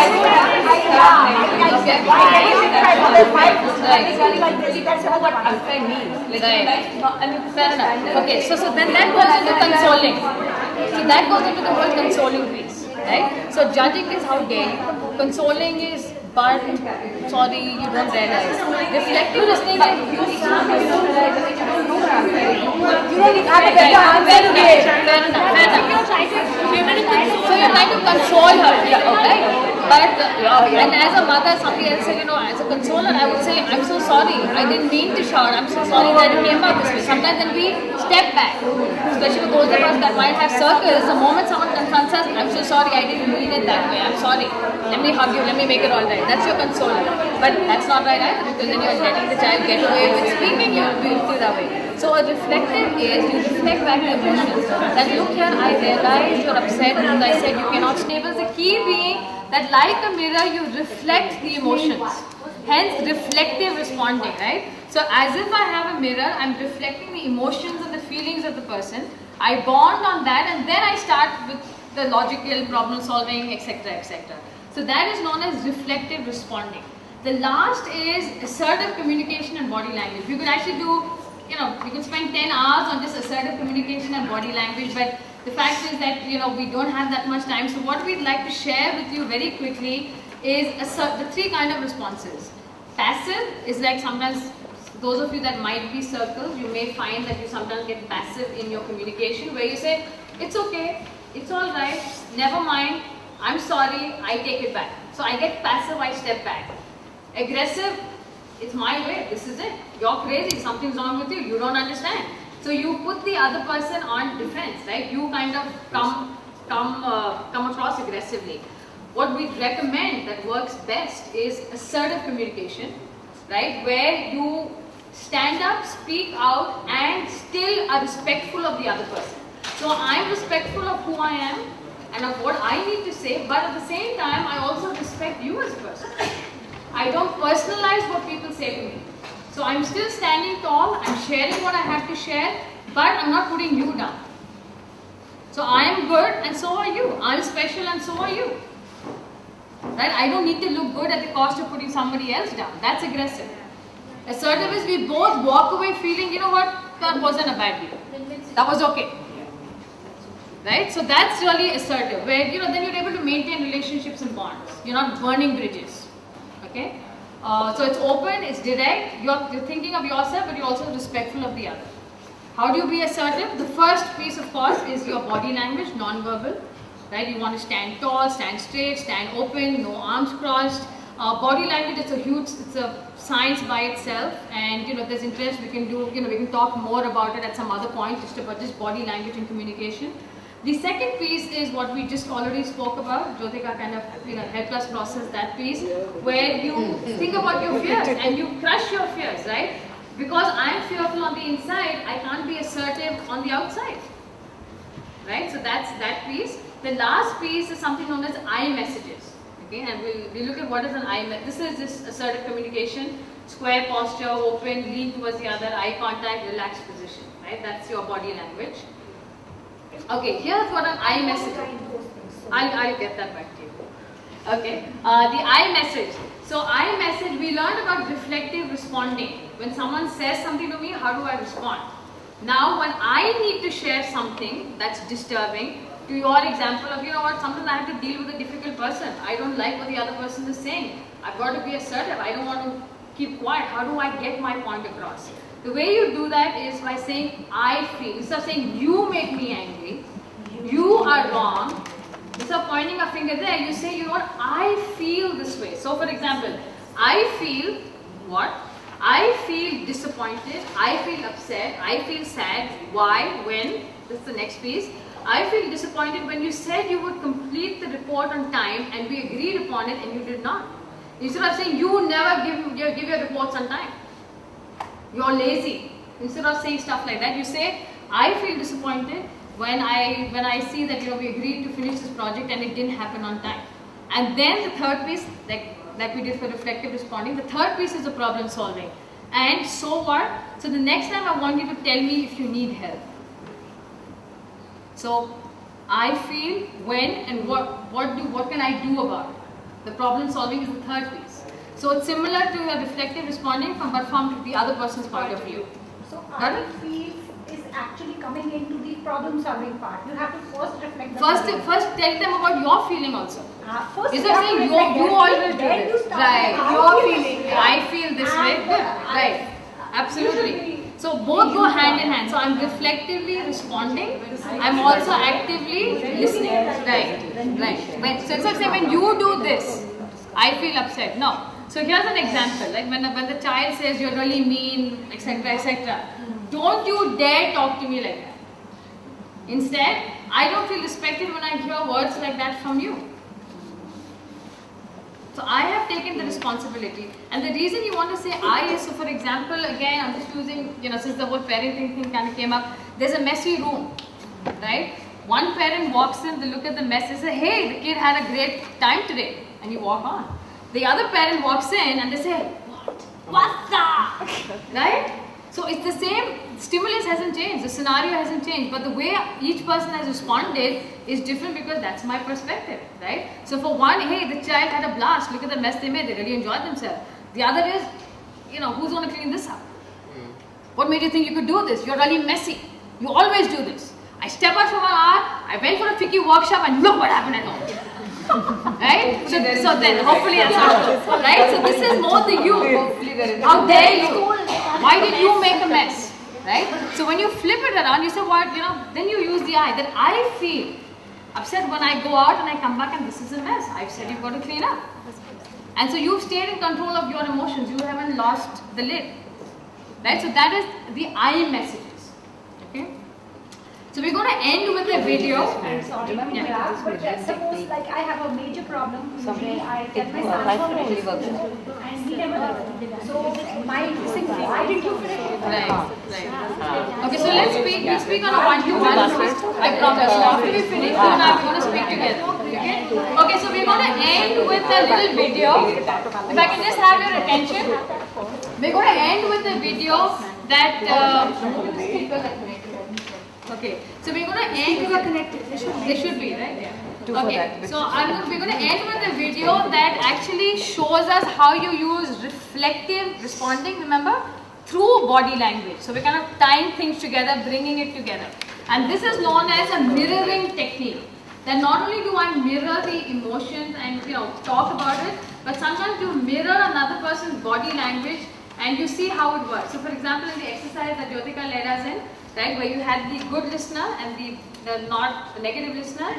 Fair enough. Okay, so then that goes into consoling. So that goes into the whole consoling piece. Right? So judging is how dare you. Consoling is, but sorry, you don't realize. Reflective listening is you don't realize that you don't know what I'm saying. You don't even have a better answer to give. Fair enough. So you're trying to console her. Okay? But and as a mother, somebody else said, you know, as a consoler, I would say, I'm so sorry. I didn't mean to shout. I'm so sorry that it came out this way. Sometimes then we step back, especially with those of us that might have circles. The moment someone confronts us, I'm so sorry. I didn't mean it that way. I'm sorry. Let me hug you. Let me make it all right. That's your consoler. But that's not right either, because then you're letting the child get away with speaking. You'll be that way. So a reflective is you reflect back the emotions. That look here, I realize you're upset because I said you cannot stable. The key being that like a mirror, you reflect the emotions. Hence, reflective responding, right? So as if I have a mirror, I'm reflecting the emotions and the feelings of the person. I bond on that, and then I start with the logical problem solving, etc., etc. So that is known as reflective responding. The last is assertive communication and body language. We could actually do, you know, we could spend 10 hours on just assertive communication and body language, but the fact is that, you know, we don't have that much time. So what we'd like to share with you very quickly is the three kind of responses. Passive is like sometimes, those of you that might be circles, you may find that you sometimes get passive in your communication, where you say, it's okay, it's all right, never mind, I'm sorry, I take it back. So I get passive, I step back. Aggressive, it's my way, this is it. You're crazy, something's wrong with you, you don't understand. So you put the other person on defense, right? You kind of come across aggressively. What we recommend that works best is assertive communication, right? Where you stand up, speak out, and still are respectful of the other person. So I'm respectful of who I am and of what I need to say, but at the same time, I also respect you as a person. I don't personalize what people say to me. So I'm still standing tall, I'm sharing what I have to share, but I'm not putting you down. So I am good and so are you. I'm special and so are you. Right? I don't need to look good at the cost of putting somebody else down. That's aggressive. Assertive is we both walk away feeling, you know what, that wasn't a bad deal. That was okay. right? So that's really assertive, where then you're able to maintain relationships and bonds. You're not burning bridges, okay? So it's open, it's direct. You're thinking of yourself, but you're also respectful of the other. How do you be assertive? The first piece, of course, is your body language, non-verbal, right? You want to stand tall, stand straight, stand open, no arms crossed. Body language is it's a science by itself, and if there's interest, we can we can talk more about it at some other point, just about just body language and communication. The second piece is what we just already spoke about. Jyotika kind of helped us process that piece, where you think about your fears and you crush your fears, right? Because I'm fearful on the inside, I can't be assertive on the outside, right? So that's that piece. The last piece is something known as I messages. Okay, and we'll look at what is an I message. This is just assertive communication, square posture, open, lean towards the other, eye contact, relaxed position, right? That's your body language. Okay, here's what an I message is. I'll get that back to you. Okay, the I message. So I message, we learned about reflective responding. When someone says something to me, how do I respond? Now when I need to share something that's disturbing, to your example of, sometimes I have to deal with a difficult person. I don't like what the other person is saying. I've got to be assertive. I don't want to keep quiet. How do I get my point across? The way you do that is by saying, I feel. Instead of saying, you make me angry, you are wrong. Instead of pointing a finger there, you say, I feel this way. So for example, I feel what? I feel disappointed, I feel upset, I feel sad. Why? When? This is the next piece. I feel disappointed when you said you would complete the report on time and we agreed upon it and you did not. Instead of saying you never give your reports on time, you're lazy. Instead of saying stuff like that, you say, I feel disappointed when I see that we agreed to finish this project and it didn't happen on time. And then the third piece, like we did for reflective responding, the third piece is the problem solving. And so what? So the next time I want you to tell me if you need help. So I feel when and what can I do about it? The problem solving is the third piece. So it's similar to a reflective responding but from the other person's point of view. So I feel is actually coming into the problem solving part. You have to first reflect the problem. First tell them about your feeling also. First Instead of saying you always do this. Right. Your feeling. I feel this way. Right. Absolutely. So both go hand in hand. So I'm reflectively responding. I'm also actively listening. Right. So instead of saying when you do this, I feel upset. No. So here's an example. Like when the child says you're really mean, etc., etc. Don't you dare talk to me like that. Instead, I don't feel respected when I hear words like that from you. So I have taken the responsibility. And the reason you want to say I is, so for example, again, I'm just using, since the whole parenting thing kind of came up, there's a messy room, right? One parent walks in, they look at the mess, they say, hey, the kid had a great time today. And you walk on. The other parent walks in and they say, what? What's that? Right? So it's the same, stimulus hasn't changed, the scenario hasn't changed, but the way each person has responded is different because that's my perspective, right? So for one, hey, the child had a blast, look at the mess they made, they really enjoyed themselves. The other is, who's going to clean this up? What made you think you could do this? You're really messy. You always do this. I step out from an hour, I went for a Fiki workshop and look what happened at home. Right? So then hopefully that's not right? So this is more the you. How dare you? Why did you make a mess? Right? So when you flip it around, you say what, then you use the I. That I feel upset when I go out and I come back and this is a mess. I've said you've got to clean up. And so you've stayed in control of your emotions. You haven't lost the lid. Right? So that is the I messages. Okay? So we're going to end with a video. I'm sorry, but suppose like I have a major problem. Usually I get my son and he never does it. So my thing, why did you finish it? Right. Okay, so let's speak on a one-to-one. I promise. After we finish, you and I are going to speak together. Okay, so we're going to end with a little video. If I can just have your attention. We're going to end with a video that okay, so we're going to end with connected. They should be, right? Yeah. Okay, so we're going to end with a video that actually shows us how you use reflective responding, remember, through body language. So we're kind of tying things together, bringing it together. And this is known as a mirroring technique. That not only do I mirror the emotions and talk about it, but sometimes you mirror another person's body language and you see how it works. So for example, in the exercise that Jyotika led us in, right, where you had the good listener and the negative listener,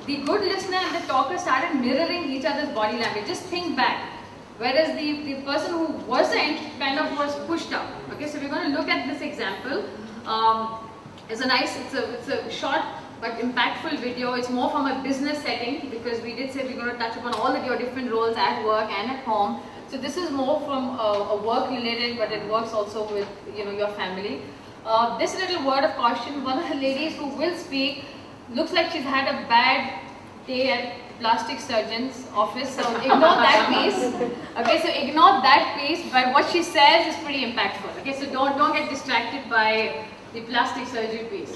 the good listener and the talker started mirroring each other's body language. Just think back. Whereas the person who wasn't kind of was pushed up. Okay, so we're going to look at this example. It's a short but impactful video. It's more from a business setting because we did say we're going to touch upon all of your different roles at work and at home. So this is more from a work related, but it works also with your family. This little word of caution: one of the ladies who will speak looks like she's had a bad day at plastic surgeon's office, so ignore that piece. Okay, so ignore that piece, but what she says is pretty impactful. Okay, so don't get distracted by the plastic surgery piece.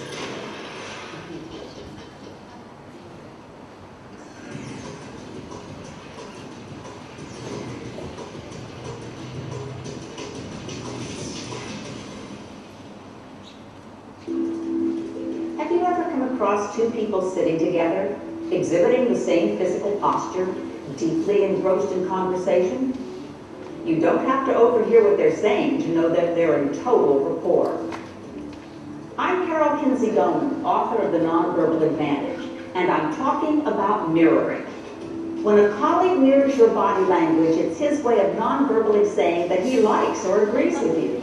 Have you ever come across two people sitting together, exhibiting the same physical posture, deeply engrossed in conversation? You don't have to overhear what they're saying to know that they're in total rapport. I'm Carol Kinsey Goman, author of The Nonverbal Advantage, and I'm talking about mirroring. When a colleague mirrors your body language, it's his way of nonverbally saying that he likes or agrees with you.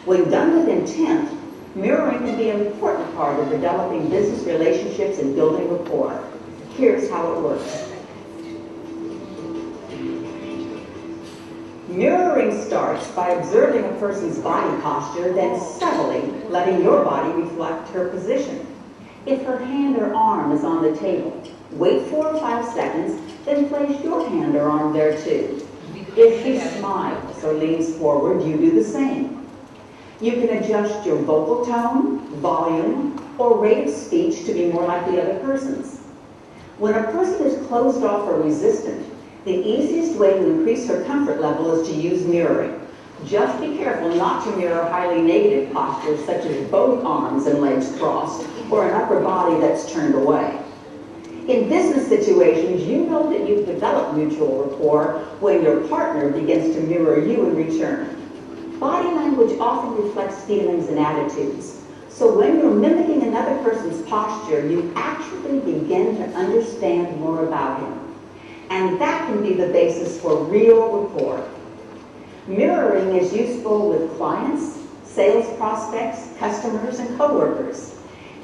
When done with intent, mirroring can be an important part of developing business relationships and building rapport. Here's how it works. Mirroring starts by observing a person's body posture, then subtly letting your body reflect her position. If her hand or arm is on the table, wait 4 or 5 seconds, then place your hand or arm there too. If she smiles or leans forward, you do the same. You can adjust your vocal tone, volume, or rate of speech to be more like the other person's. When a person is closed off or resistant, the easiest way to increase her comfort level is to use mirroring. Just be careful not to mirror highly negative postures such as both arms and legs crossed or an upper body that's turned away. In business situations, you know that you've developed mutual rapport when your partner begins to mirror you in return. Body language often reflects feelings and attitudes. So when you're mimicking another person's posture, you actually begin to understand more about him. And that can be the basis for real rapport. Mirroring is useful with clients, sales prospects, customers, and coworkers.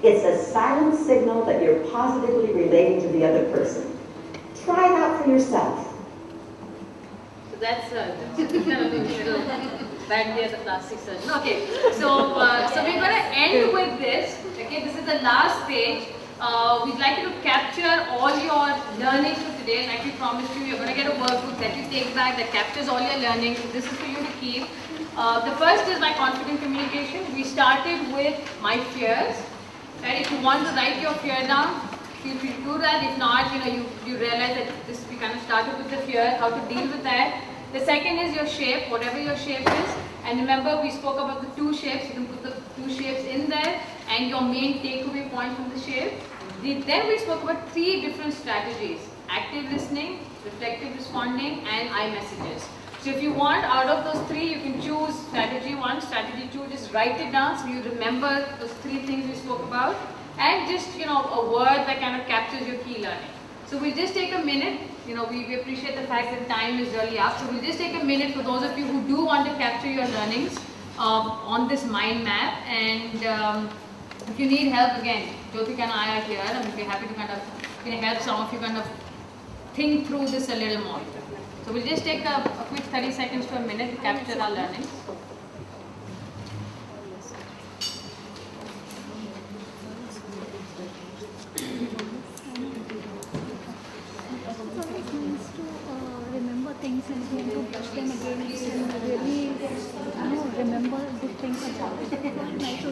It's a silent signal that you're positively relating to the other person. Try it out for yourself. So that's bad day at the plastic surgeon. Okay, so we're going to end with this. Okay, this is the last page. We'd like you to capture all your learnings for today. Like we promised you, you're going to get a workbook that you take back that captures all your learnings. This is for you to keep. The first is my confident communication. We started with my fears. Right? If you want to write your fear down, feel free to do that. If not, you realize that we kind of started with the fear, how to deal with that. The second is your shape, whatever your shape is. And remember, we spoke about the 2 shapes. You can put the 2 shapes in there and your main takeaway point from the shape. Then we spoke about 3 different strategies: active listening, reflective responding, and iMessages. So if you want, out of those 3, you can choose strategy 1, strategy 2, just write it down so you remember those 3 things we spoke about, and just, a word that kind of captures your key learning. So we'll just take a minute. We appreciate the fact that time is really up. So we'll just take a minute for those of you who do want to capture your learnings on this mind map. And if you need help, again, Jyotika and I are here, and we'll be happy to kind of help some of you kind of think through this a little more. So we'll just take a quick 30 seconds to a minute to capture our learnings. Remember things and then to brush them again and really remember the things about it. Nice to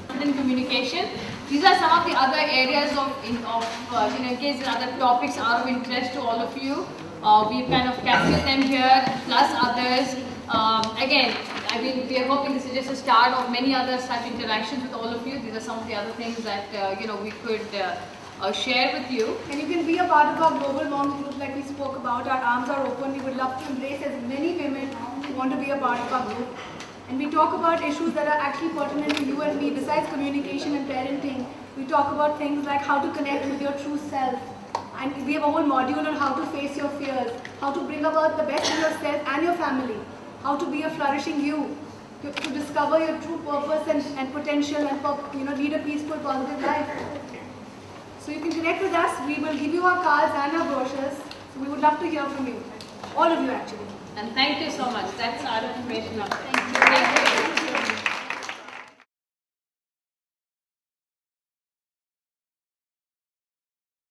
Content communication. These are some of the other areas in case there are other topics are of interest to all of you. We've kind of captured them here, plus others. Again, I mean, we are hoping this is just a start of many other such interactions with all of you. These are some of the other things that we could share with you. And you can be a part of our Global Moms group like we spoke about. Our arms are open. We would love to embrace as many women who want to be a part of our group. And we talk about issues that are actually pertinent to you and me. Besides communication and parenting, we talk about things like how to connect with your true self. And we have a whole module on how to face your fears, how to bring about the best in yourself and your family, how to be a flourishing you, to discover your true purpose and potential and lead a peaceful, positive life. So you can connect with us. We will give you our cards and our brochures. So we would love to hear from you. All of you actually. And thank you so much. That's our information up there. Thank you.